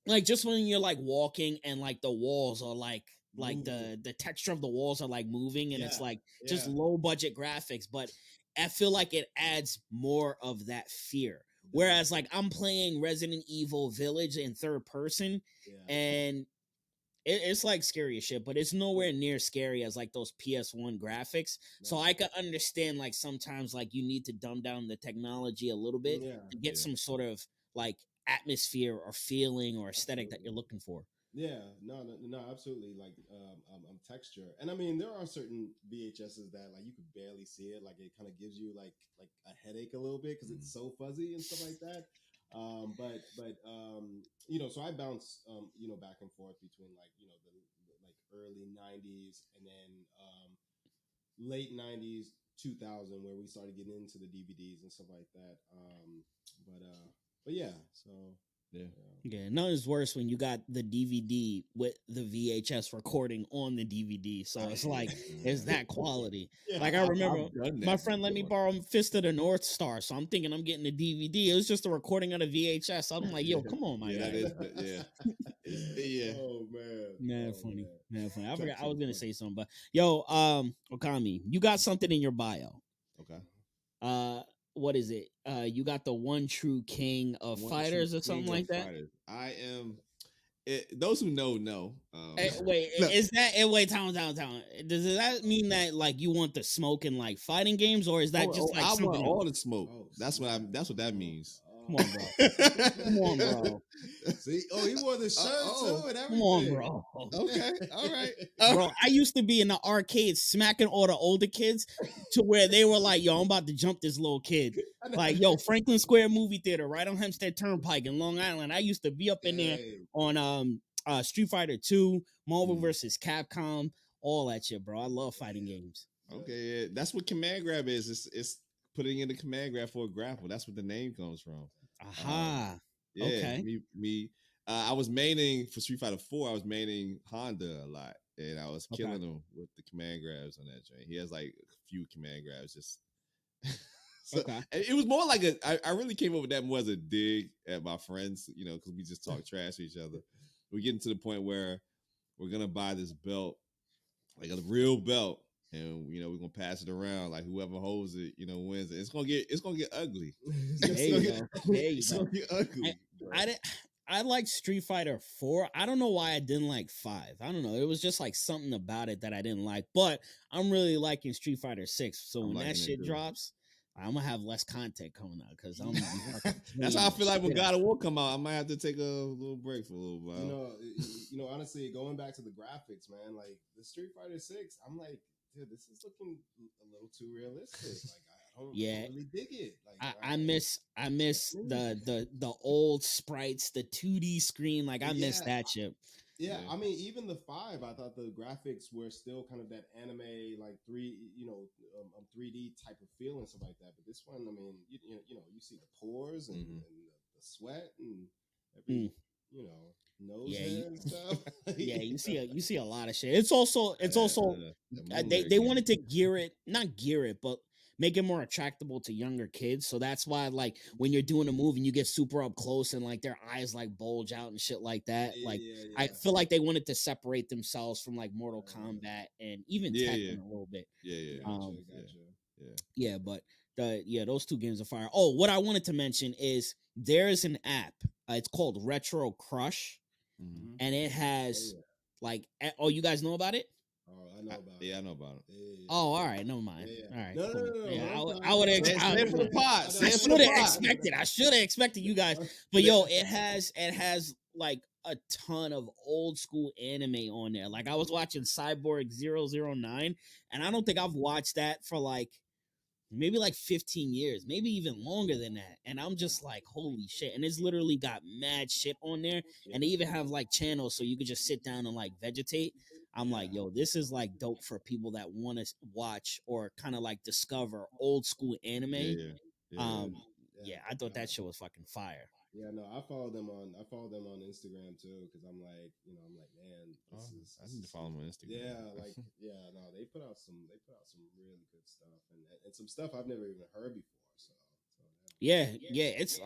like just when you're like walking and like the walls are like the texture of the walls are like moving, and it's like just low budget graphics, but I feel like it adds more of that fear. Whereas like I'm playing Resident Evil Village in third person, and it's like scary as shit, but it's nowhere near scary as like those PS1 graphics. So I could understand like sometimes like you need to dumb down the technology a little bit to get some sort of like atmosphere or feeling or aesthetic that you're looking for. Yeah, no, absolutely. Like, texture, and I mean, there are certain VHSs that like you could barely see it. Like, it kind of gives you like a headache a little bit because it's so fuzzy and stuff like that. So I bounce, back and forth between like, the like early '90s and then late '90s, 2000, where we started getting into the DVDs and stuff like that. But yeah, so. Yeah, nothing's worse when you got the DVD with the VHS recording on the DVD. So it's like it's that quality. Like I remember my friend let me borrow Fist of the North Star, so I'm thinking I'm getting the DVD. It was just a recording of the VHS. I'm like, yo, come on, my guy. Oh man, man, funny. I forgot I was gonna say something, but yo, Okami, you got something in your bio. Okay. What is it? You got the one true king of fighters or something like that. I am. Those who know. Wait, is that? Wait, down. Does that mean that like you want the smoke in like fighting games, or is that just like I something want all the smoke? That's what that means. Come on, bro. Come on, bro. See, he wore the shirt too and everything. Come on, bro. Okay, all right, bro. I used to be in the arcade smacking all the older kids to where they were like, "Yo, I'm about to jump this little kid." Like, yo, Franklin Square Movie Theater, right on Hempstead Turnpike in Long Island. I used to be up in there on Street Fighter 2, Marvel vs. Capcom, all that shit, bro. I love fighting games. Okay, yeah. That's what command grab is. It's putting in the command grab for a grapple. That's what the name comes from. Aha. Yeah. Okay. Me. I was maining for Street Fighter 4. I was maining Honda a lot, and I was killing him with the command grabs on that joint. He has like a few command grabs. Just it was more like I really came up with that more as a dig at my friends, because we just talk trash to each other. We're getting to the point where we're gonna buy this belt, like a real belt. And we're gonna pass it around. Like whoever holds it, wins it. It's gonna get ugly. It's gonna get ugly. I liked Street Fighter 4. I don't know why I didn't like 5. I don't know. It was just like something about it that I didn't like. But I'm really liking Street Fighter 6. So when that shit drops, I'm gonna have less content coming out because I'm. That's how I feel like when God of War come out. I might have to take a little break for a little while. Honestly, going back to the graphics, man, like the Street Fighter 6, I'm like, dude, this is looking a little too realistic. Like I don't really dig it. Like I miss the old sprites, the 2D screen. Like I miss that shit. Yeah, Yeah. I mean, even the 5, I thought the graphics were still kind of that anime, like 3D type of feel and stuff like that. But this one, I mean, you see the pores and, Mhm. and the sweat and Mm. every, nose Yeah, hair and stuff. yeah, You you see a lot of shit. It's also The they Moonlair they game. wanted to not gear it, but make it more attractable to younger kids. So that's why, like, when you're doing a move and you get super up close and like their eyes like bulge out and shit like that, Yeah, like yeah, I yeah. feel like they wanted to separate themselves from like Mortal Uh, Kombat and even Yeah, yeah, Tekken a little bit. yeah, yeah, gotcha, Um, yeah, gotcha. yeah. yeah, but those two games are fire. Oh, what I wanted to mention is there's an app. It's called Retro Crush, Mhm. Mhm. and it Oh has yeah. like, oh, you guys know about it? Oh, I know about Yeah, I it. know about it. Yeah, Oh, all right, never mind. yeah, yeah. All right, No, no, no, cool. no, no. Yeah, Long I time. would Long have. Say it time. for the pod. I Say I it know. for should the have pod. expected. I should have expected you guys. But yo, it has like a ton of old school anime on there. Like I was watching Cyborg 009, and I don't think I've watched that for like maybe like 15 years, maybe even longer than that. And I'm just like, holy shit. And it's literally got mad shit on there. Yeah, And they even have like channels so you could just sit down and like vegetate. I'm yeah. like, yo, this is like dope for people that want to watch or kind of like discover old school anime. Yeah, yeah, yeah. Um, Yeah, yeah, I thought that no, shit was fucking fire. yeah, no. I follow them on Instagram too because I'm like, man, Oh, I this need to is follow him on Instagram. yeah, like yeah, no. They put out some really good stuff and some stuff I've never even heard before. So Yeah, it's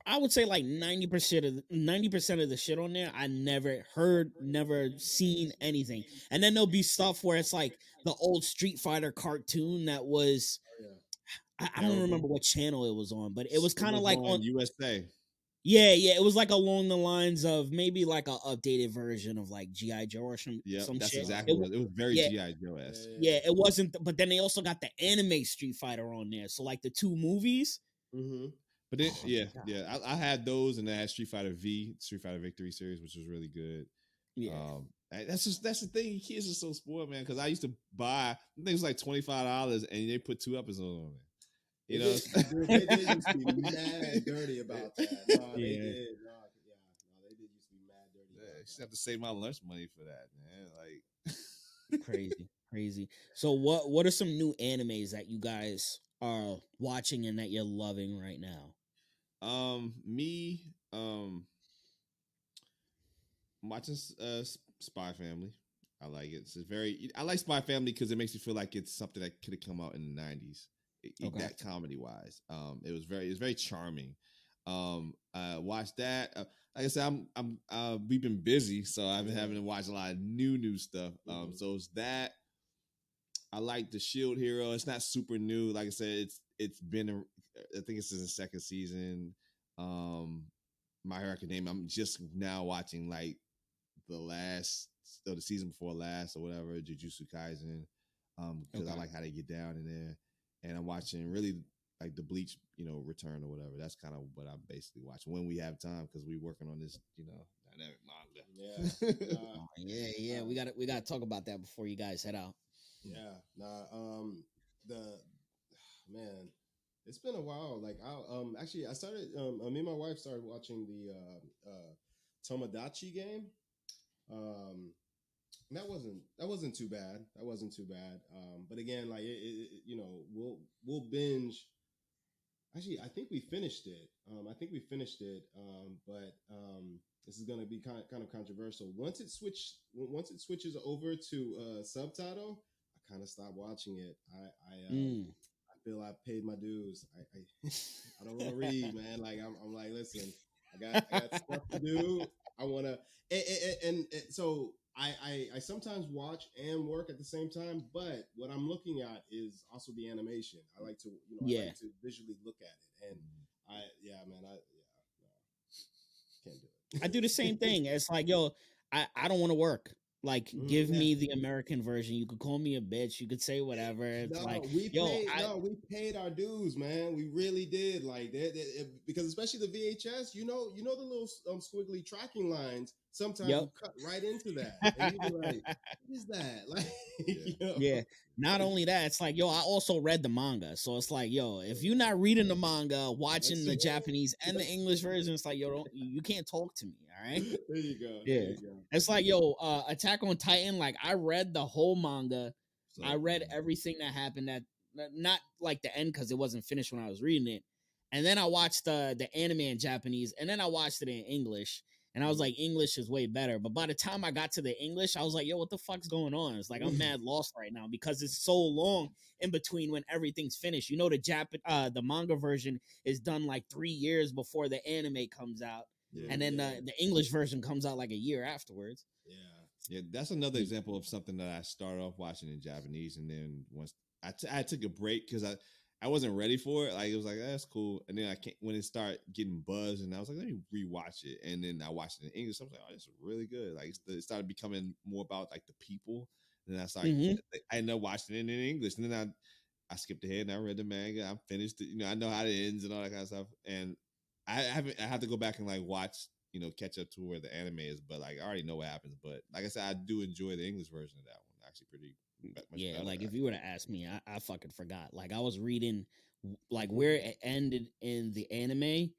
I would say like 90% of the shit on there I never heard, never seen anything. And then there'll be stuff where it's like the old Street Fighter cartoon that was yeah, I don't remember Terrible. what channel it was on, but it was It kind of was like on on USA. yeah, it was like along the lines of maybe like a updated version of like GI Joe or Yep, some that's shit. exactly what it was. Very Yeah, GI Joe esque. yeah, it wasn't. But then they also got the anime Street Fighter on there. So like the two movies. Mm-hmm. But then, Oh, yeah, God. yeah, I had those, and I had Street Fighter V, Street Fighter Victory series, which was really good. Yeah. That's the thing. Kids are so spoiled, man. Because I used to buy things like $25, and they put 2 episodes on it. You know, Dude, they did used to be mad dirty about that. No, they Yeah. did. They did used to be mad dirty. yeah, About I used to that. have to save my lunch money for that, man. Like, crazy. So what are some new animes that you guys are watching and that you're loving right now? me, I'm watching Spy Family. I like it. I like Spy Family because it makes me feel like it's something that could have come out in the 90s. Okay. That comedy wise, it was very charming. Watch that. Like I said, we've been busy, so I've been having to watch a lot of new stuff. So it's that. I like the Shield Hero. It's not super new. Like I said, it's been I think it's in the second season. My Hero Academia. I'm just now watching like the season before last or whatever, Jujutsu Kaisen. Because I like how they get down in there. And I'm watching really like the Bleach, return or whatever. That's kind of what I'm basically watching when we have time because we're working on this, dynamic manga. Yeah. We gotta talk about that before you guys head out. Yeah. The man, it's been a while. Like I started. Me and my wife started watching the Tomodachi game. That wasn't too bad. But again, like we'll binge. Actually, I think we finished it. But this is going to be kind of controversial. Once it switches over to subtitle, I kind of stopped watching it. I feel I paid my dues. I don't want to read, man. Like I'm like, listen, I got stuff to do. I want to, and so I sometimes watch and work at the same time. But what I'm looking at is also the animation. I like to, I like to visually look at it, and can't do it. I do the same thing. It's like, yo, I don't want to work. Like, give me the American version. You could call me a bitch. You could say whatever. It's we paid our dues, man. We really did. Like, because especially the VHS, the little squiggly tracking lines. Sometimes you cut right into that, and you be like, "What is that?" Like, yeah. Not only that, it's like, yo, I also read the manga, so it's like, yo, if you're not reading the manga, watching the Japanese and the English version, it's like, yo, you can't talk to me. All right. There you go. There Yeah. you go. It's like, yo, Attack on Titan, like I read the whole manga. I So read everything that happened not like the end because it wasn't finished when I was reading it. And then I watched the anime in Japanese and then I watched it in English. And I was like, English is way better. But by the time I got to the English, I was like, yo, what the fuck's going on? It's like I'm mad lost right now because it's so long in between when everything's finished. You know, the manga version is done like 3 years before the anime comes out. yeah, And then the English version comes out like a year afterwards. yeah, that's another example of something that I started off watching in Japanese, and then once I took a break because I wasn't ready for it. Like it was like that's cool, and then I can't when it started getting buzzed, and I was like, let me rewatch it, and then I watched it in English. I was like, oh, it's really good. Like it started becoming more about like the people, and then I started. I ended up watching it in English, and then I skipped ahead and I read the manga. I finished it. You know, I know how it ends and all that kind of stuff, and I have to go back and like watch. You know, catch up to where the anime is, but like I already know what happens. But like I said, I do enjoy the English version of that one. Actually, pretty much Yeah, better, like if actually. you were to ask me, I fucking forgot. Like I was reading like where it ended in the anime.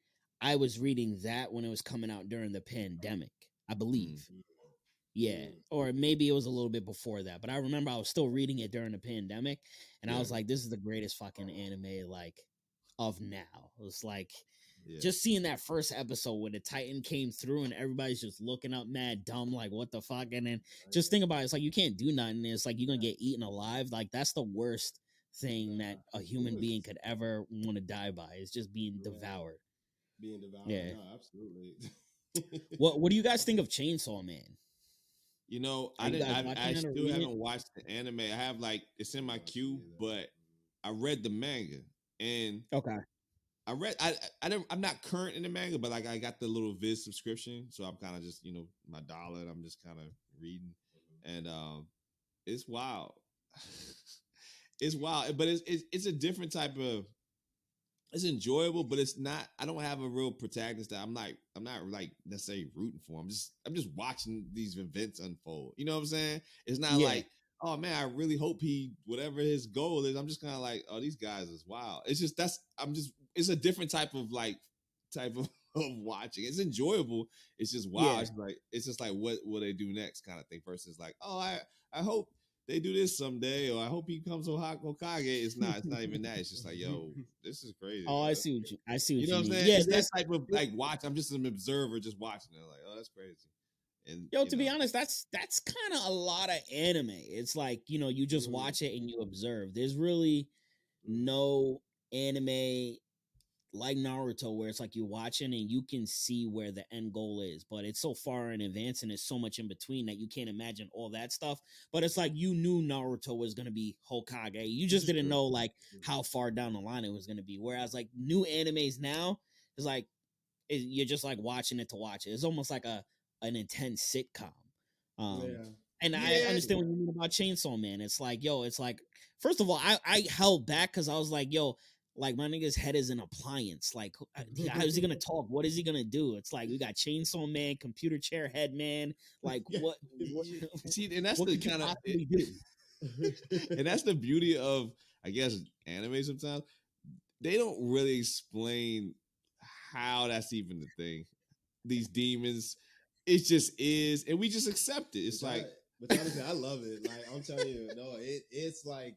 I was reading that when it was coming out during the pandemic, I believe. Yeah. Or maybe it was a little bit before that, but I remember I was still reading it during the pandemic and I Yeah, was like, this is the greatest fucking anime like of now. It was like yeah, just seeing that first episode when the Titan came through and everybody's just looking up mad dumb, like what the fuck? And then just think about it, it's like you can't do nothing. It's like you're gonna get eaten alive. Like that's the worst thing that a human being could ever want to die by. Is just being devoured. Being devoured. Yeah. No, absolutely. What do you guys think of Chainsaw Man? You know, Are I you didn't. guys watching I that or still reading it? haven't watched the anime. I have like it's in my Watch it queue, either. but I read the manga and Okay. I read. I don't. I'm not current in the manga, but like I got the little Viz subscription, so I'm kind of just my dollar. And I'm just kind of reading, and it's wild. It's wild, but it's a different type of. It's enjoyable, but it's not. I don't have a real protagonist that I'm not like necessarily rooting for. I'm just watching these events unfold. You know what I'm saying? It's not Yeah. like, oh man, I really hope he whatever his goal is. I'm just kind of like, oh, these guys is wild. It's just it's a different type of, of watching. It's enjoyable. It's just Yeah. wild. It's just like what will they do next kind of thing versus like, oh, I hope they do this someday, or I hope he becomes Hokage. It's not even that. It's just like, yo, this is crazy. Oh, Like, I see you what know you what I'm mean. saying? Yeah, It's that that's type of like watch. I'm just an observer, just watching it. Like, oh, that's crazy. And yo, to be honest, that's kind of a lot of anime. It's like, you just watch it and you observe. There's really no anime like Naruto where it's like you're watching and you can see where the end goal is, but it's so far in advance and there's so much in between that you can't imagine all that stuff. But it's like you knew Naruto was gonna be Hokage. You just didn't know like how far down the line it was gonna be. Whereas like new animes now is like you're just like watching it to watch it. It's almost like an intense sitcom. And I yeah, understand what you mean about Chainsaw Man. It's like, yo, it's like, first of all, I held back because I was like, yo, like my nigga's head is an appliance. Like, how is he gonna talk? What is he gonna do? It's like we got Chainsaw Man, computer chair head man. Like, what see, and that's what the could you kind of possibly do? and that's the beauty of I guess anime. Sometimes they don't really explain how that's even the thing. These demons, it just is, and we just accept it. It's like, but honestly, I love it. Like I'm telling you, no, it's like,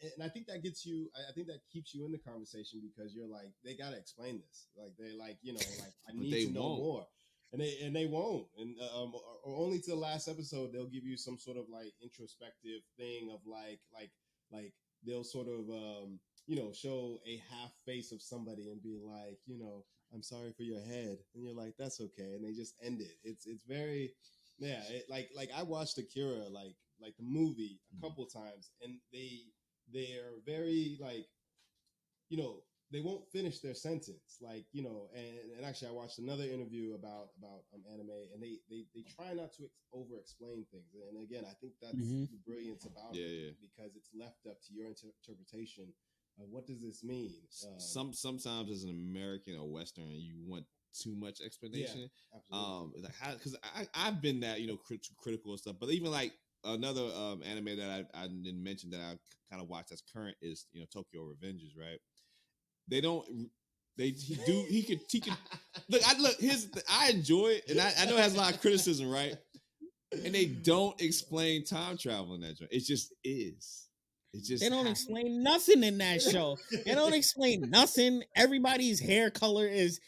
and I think that gets you. I think that keeps you in the conversation because you're like, they gotta explain this. Like they like, like I but need they to know won't. more, and they won't. And or only to the last episode they'll give you some sort of like introspective thing of like they'll sort of show a half face of somebody and be like, I'm sorry for your head, and you're like, that's okay, and they just end it. It's very, yeah. Like I watched Akira like the movie a couple times, and they're very like, they won't finish their sentence, like and actually I watched another interview about anime, and they try not to over explain things, and again I think that's the brilliance about it, because it's left up to your interpretation. What does this mean? Sometimes as an American or Western, you want too much explanation. Yeah, absolutely. Like how because I've been that critical and stuff, but even like another anime that I didn't mention that I kind of watched that's current is Tokyo Revengers, right? They don't He could look. I enjoy it, and I know it has a lot of criticism, right? And they don't explain time travel in that joint. It just is. It just They don't happens. explain nothing in that show. They don't explain nothing. Everybody's hair color is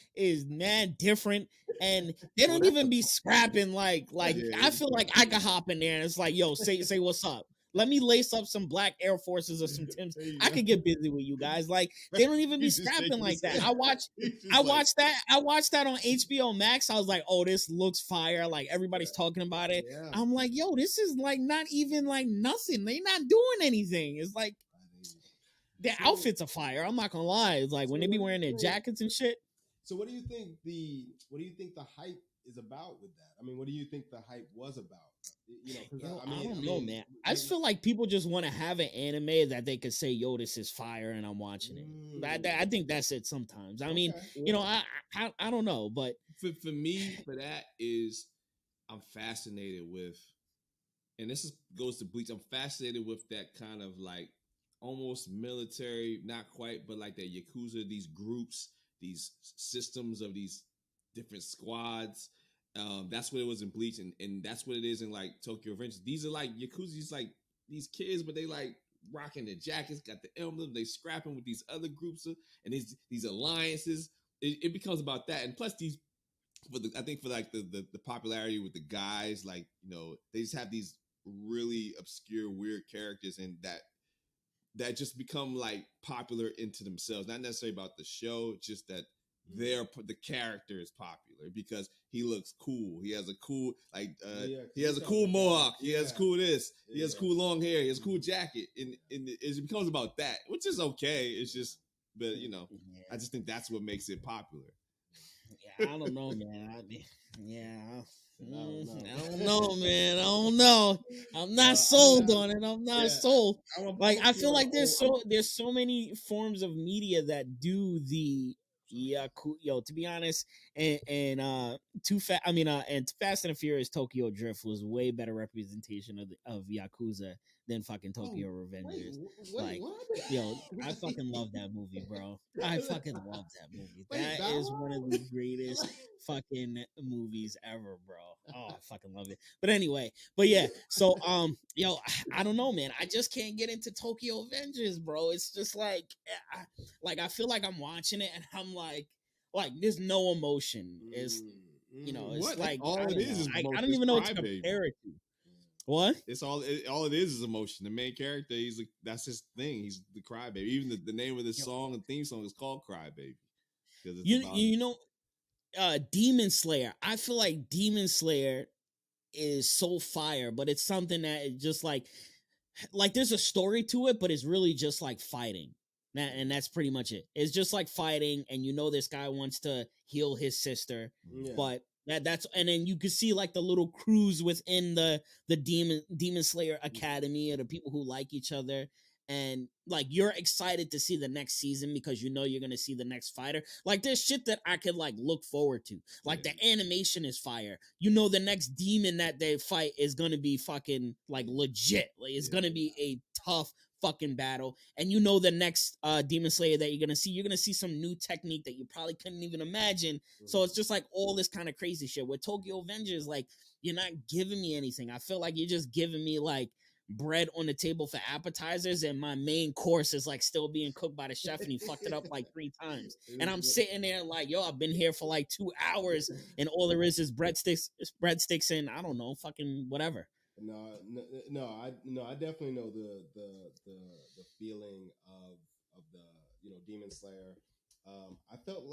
mad different, and they don't that's even be scrapping like Yeah, I feel like I could hop in there and it's like, yo, say what's up. Let me lace up some black Air Forces or some Timbs. I could get busy with you guys. Like they don't even be He's just scrapping shaking like his that. head. I watched that on HBO Max. I was like, oh, this looks fire. Like everybody's talking about it. Yeah. I'm like, yo, this is like not even like nothing. They not doing anything. It's like their outfits are fire. I'm not gonna lie. It's like when they be wearing their jackets and shit. So what do you think the hype is about with that? I mean, what do you think the hype was about? You know, because I don't know, man. I just feel like people just want to have an anime that they could say, "Yo, this is fire," and I'm watching it. I think that's it. Sometimes, I mean, you know, I don't know, but for me, for that is I'm fascinated with, and goes to Bleach. I'm fascinated with that kind of like almost military, not quite, but like that Yakuza, these groups, these systems of these different squads. That's what it was in Bleach, and that's what it is in like Tokyo Revengers. These are like Yakuza's like these kids, but they like rocking their jackets, got the emblem, they scrapping with these other groups, and these alliances. It becomes about that, and plus these I think for like the popularity with the guys, like they just have these really obscure, weird characters, and that just become like popular into themselves. Not necessarily about the show, just that the character is popular because he looks cool. He has a cool he has a cool mohawk. He has cool this. He has cool long hair. He has a cool jacket, and it becomes about that, which is okay. It's just, but I just think that's what makes it popular. Yeah, I don't know, man. I don't know, man. I don't know. I'm not sold on it. I'm not sold. Like I feel like there's so many forms of media that do the to be honest, and Fast and the Furious Tokyo Drift was way better representation of Yakuza than fucking Tokyo Revengers. Like, yo, I fucking love that movie, bro. I fucking love that movie. That is one of the greatest fucking movies ever, bro. Oh, I fucking love it. But anyway, yeah. So, I don't know, man. I just can't get into Tokyo Avengers, bro. It's just like, I feel like I'm watching it and I'm like there's no emotion. It's it's what? like all it is I don't even know what to compare it to. What? It's all it is emotion. The main character, that's his thing. He's the crybaby. Even the name of the song and theme song is called Crybaby. You know, Demon Slayer. I feel like Demon Slayer is so fire, but it's something that it just like there's a story to it, but it's really just like fighting. And that's pretty much it. It's just like fighting, and this guy wants to heal his sister, but that's and then you could see like the little crews within the Demon Slayer Academy, or the people who like each other, and like you're excited to see the next season because you're gonna see the next fighter. Like there's shit that I could like look forward to. Like the animation is fire. The next demon that they fight is gonna be fucking like legit. Like it's gonna be a tough fucking battle. And the next Demon Slayer that you're gonna see some new technique that you probably couldn't even imagine. So it's just like all this kind of crazy shit. With Tokyo Avengers, like you're not giving me anything. I feel like you're just giving me like bread on the table for appetizers, and my main course is like still being cooked by the chef, and he fucked it up like 3 times. And I'm sitting there like, yo, I've been here for like 2 hours, and all there is breadsticks, and I don't know, fucking whatever. I definitely know the feeling of the Demon Slayer. I felt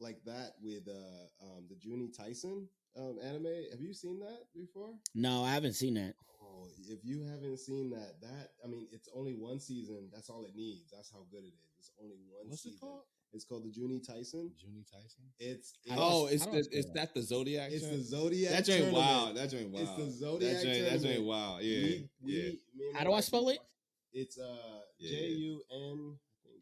like that with the Junie Tyson anime. Have you seen that before? No, I haven't seen that. Oh, if you haven't seen that, it's only 1 season. That's all it needs. That's how good it is. It's only one What's season. It called? It's called the Junie Tyson. Junie Tyson. Is that the Zodiac? It's the Zodiac. That joint wild. That joint wild. It's the Zodiac. That joint wild. Yeah. How do I spell it? It's JUN. I think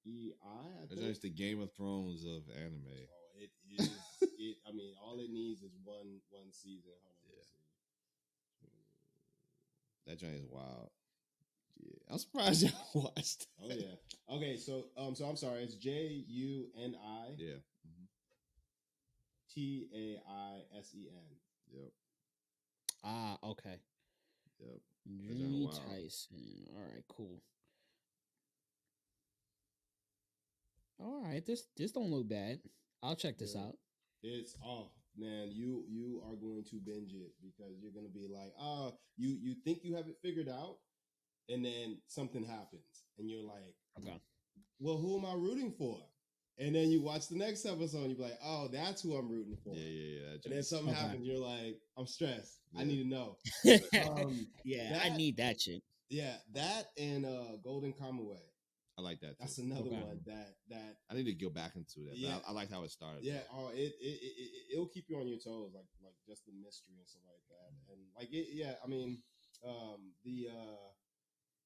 JUNEI. That joint's the Game of Thrones of anime. Oh, it is. All it needs is one season. Hold on, That joint is wild. Yeah, I'm surprised y'all watched. Oh yeah. Okay, so I'm sorry. It's JUNI Yeah. TAISEN. Yep. Ah, okay. Yep. Jimmy Wow. Tyson. All right, cool. All right, this don't look bad. I'll check this Yeah. out. It's man, you are going to binge it because you're gonna be like, you think you have it figured out, and then something happens, and you're like, Okay. well, who am I rooting for? And then you watch the next episode, and you're like, oh, that's who I'm rooting for. Yeah. And then something Okay. happens, you're like, I'm stressed. I Yeah. need to know. Yeah, I need that shit. Yeah, that and Golden Kamui. I like that. That's Too. another Okay. one that I need to go back into that. Yeah. But I like how it started. yeah. Oh, it'll keep you on your toes, like just the mystery and stuff like that, and like it. Yeah, I mean,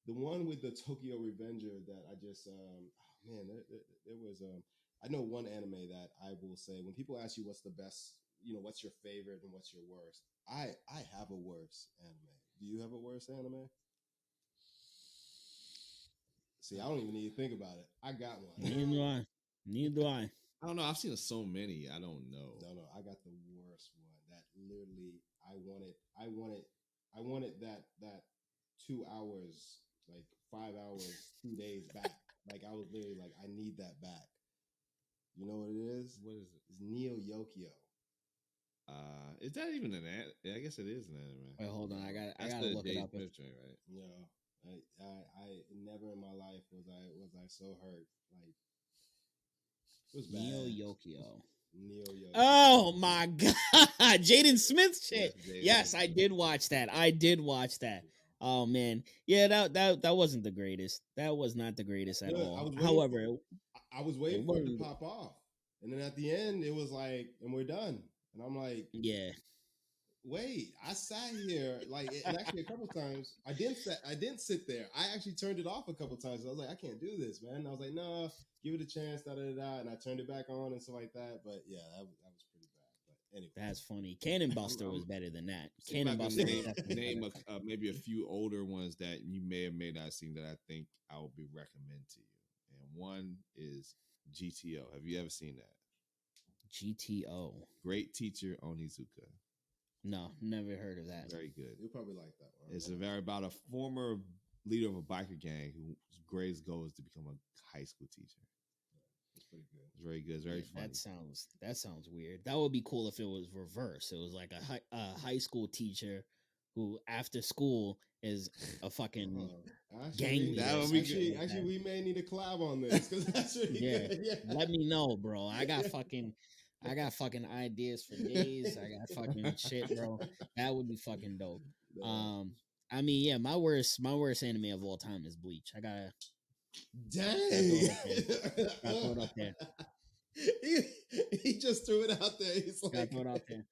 the one with the Tokyo Revenger that I just man, there was I know one anime that I will say when people ask you what's the best, what's your favorite and what's your worst. I have a worst anime. Do you have a worst anime? See, I don't even need to think about it. I got one. Neither do I. Neither do I. I don't know. I've seen so many. I don't know. No, I got the worst one. That literally, I wanted that 2 hours, like 5 hours, 2 days back. Like I was literally like, I need that back. You know what it is? What is it? It's Neo Yokio. Is that even an anime? I guess it is an anime. Wait, hold on. I That's gotta the look it Dave up. Smith joint, right? No, I never in my life was I so hurt. Like it was bad. Neo Yokio. Neo Yokio. Oh my god, Jaden Smith shit. Jaden Yes, Smith. I did watch that. Oh man, yeah, that wasn't the greatest. That was not the greatest at Good. all. However, I was waiting it for it to was- pop off, and then at the end it was like, and we're done. And I'm like, yeah, wait, I sat here like, and actually a couple times I didn't sit there. I actually turned it off a couple times. I was like, I can't do this, man. And I was like, no, give it a chance, and I turned it back on and stuff like that. But yeah, that was pretty bad. But anyway, that's funny. Cannon Buster was better than that. See if I Cannon can Buster. was name, definitely name better. maybe a few older ones that you may or may not have seen that I think I would be recommend to you. And one is GTO. Have you ever seen that? GTO. Great Teacher Onizuka. No, never heard of that. Very good. you'll probably like that one. It's about a former leader of a biker gang whose greatest goal is to become a high school teacher. It's pretty good. It's very good. It's very Yeah, funny. that sounds weird. That would be cool if it was reverse. It was like a high school teacher who after school is a fucking gang leader. that or would some be shit good. like Actually, that. we may need to collab on this because that's really Yeah. good. Yeah. Let me know, bro. I got fucking ideas for days. I got fucking shit, bro. That would be fucking dope. I mean, yeah, my worst anime of all time is Bleach. I gotta Dang. throw it up there. he just threw it out there. He's Gotta like, throw it out there.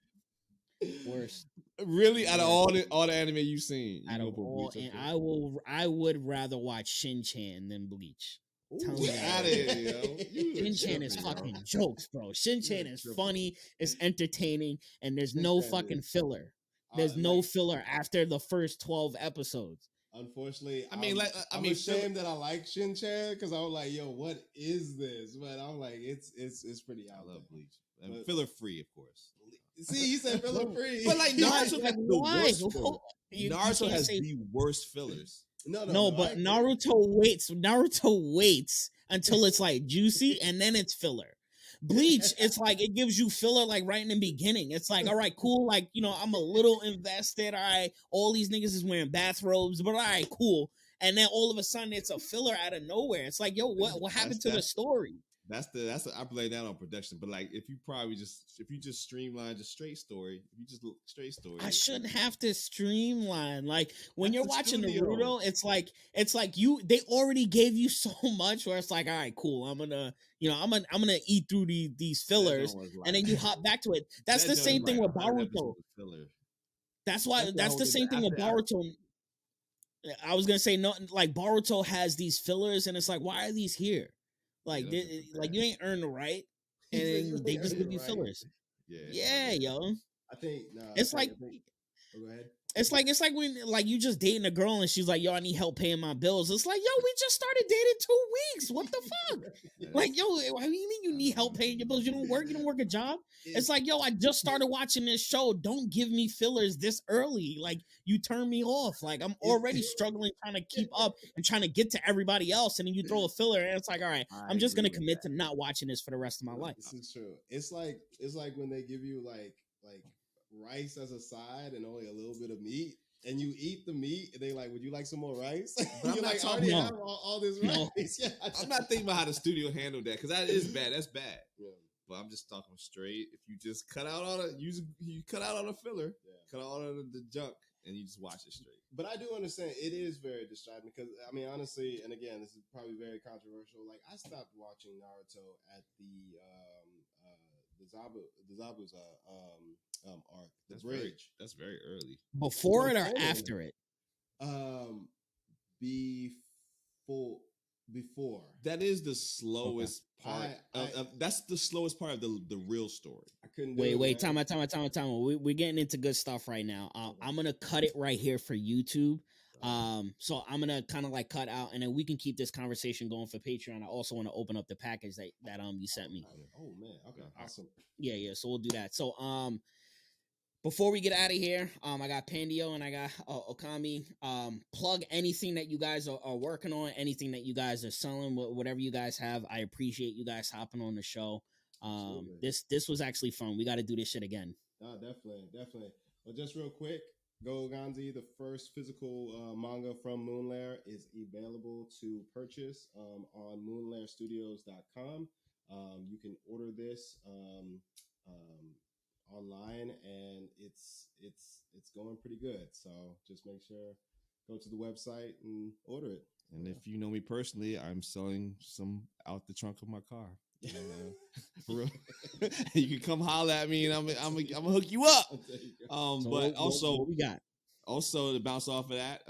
Worst Really, out of all the anime you've seen, you out gonna of put all, Bleach and up there? I would rather watch Shin-Chan than Bleach. Tell me Get that. out of here, yo. You Shin-Chan is tripping, yo. fucking jokes, bro. Shin-Chan You're is tripping. funny, it's entertaining, and there's no Shin-Chan fucking is- filler. There's no like, filler after the first 12 episodes. Unfortunately, I mean, I'm ashamed that I like Shin-Chan because I was like, yo, what is this? But I'm like, it's pretty I out love there. Bleach. And But- filler free, of course. See, he said filler free. But like Naruto has the Why? worst filler. You Naruto can't has say- the worst fillers. No, but I get it. Naruto waits until it's like juicy and then it's filler. Bleach, it's like it gives you filler like right in the beginning. It's like, all right, cool. Like, I'm a little invested. All right, all these niggas is wearing bathrobes, but all right, cool. And then all of a sudden it's a filler out of nowhere. It's like, yo, what happened to the story? That's I play down on production. But like, if you just streamline just straight story, if you just look straight story, I shouldn't have to streamline. Like when That's you're the watching studio. Naruto, it's like they already gave you so much where it's like, all right, cool. I'm gonna eat through these fillers, and then you hop back to it. That's the same thing with Boruto. That's the same thing with Boruto. I was gonna say no, like Boruto has these fillers, and it's like, why are these here? Like, Yeah, that's like you ain't earned the right, and then they just give you fillers. Yeah, yo. I think It's like go ahead. It's like when like you just dating a girl and she's like, yo, I need help paying my bills. It's like, yo, we just started dating 2 weeks. What the fuck? Like, yo, what do you mean you need help paying your bills? You don't work a job? It's like, yo, I just started watching this show. Don't give me fillers this early. Like, you turn me off. Like, I'm already struggling trying to keep up and trying to get to everybody else. And then you throw a filler and it's like, all right, I'm just gonna commit to not watching this for the rest of my life. This is true. It's like when they give you like rice as a side and only a little bit of meat, and you eat the meat, and they like, would you like some more rice? But you're like, I already have all this rice. Yeah, I'm not thinking about how the studio handled that because that is bad. That's bad. Yeah. But I'm just talking straight. If you just cut out all the you cut out all the filler, cut out all the junk, and you just watch it straight. But I do understand it is very distracting because I mean, honestly, and again, this is probably very controversial. Like, I stopped watching Naruto at the Zabu's arc, the bridge. That's very early. Before it or after it? Before. That is the slowest part. That's the slowest part of the real story. I couldn't. Wait, time out. We're getting into good stuff right now. I'm gonna cut it right here for YouTube. So I'm gonna kind of like cut out, and then we can keep this conversation going for Patreon. I also want to open up the package that you sent me. Oh man, okay, awesome. Yeah. So we'll do that. So before we get out of here, I got Pandy O and I got Okami. Plug anything that you guys are working on, anything that you guys are selling, whatever you guys have. I appreciate you guys hopping on the show. This was actually fun. We got to do this shit again. Definitely. Well, just real quick, Go Ganzi, the first physical manga from Moonlair, is available to purchase on moonlairstudios.com. You can order this online, and it's going pretty good. So just make sure, go to the website and order it. And if you know me personally, I'm selling some out the trunk of my car. For real. You can come holler at me, and I'm gonna hook you up. So but also, what we got. Also, to bounce off of that,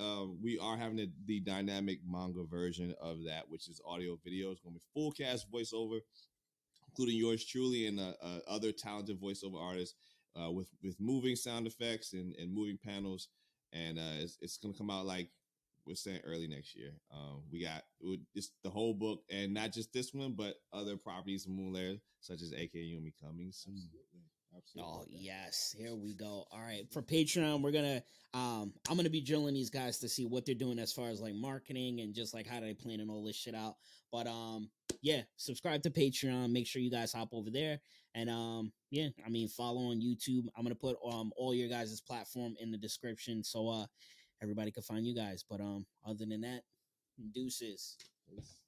we are having the dynamic manga version of that, which is audio video. It's going to be full cast voiceover, including yours truly and other talented voiceover artists with moving sound effects and moving panels. And it's going to come out, like we're saying, early next year. It's the whole book, and not just this one, but other properties of Moonlair, such as A.K. Yumi, coming soon. Absolutely. Oh yes, here we go. All right, for Patreon, we're gonna I'm gonna be drilling these guys to see what they're doing as far as like marketing and just like how they planning all this shit out. But yeah, subscribe to Patreon. Make sure you guys hop over there, and yeah, I mean, follow on YouTube. I'm gonna put all your guys' platform in the description so everybody can find you guys. But other than that, deuces. Peace.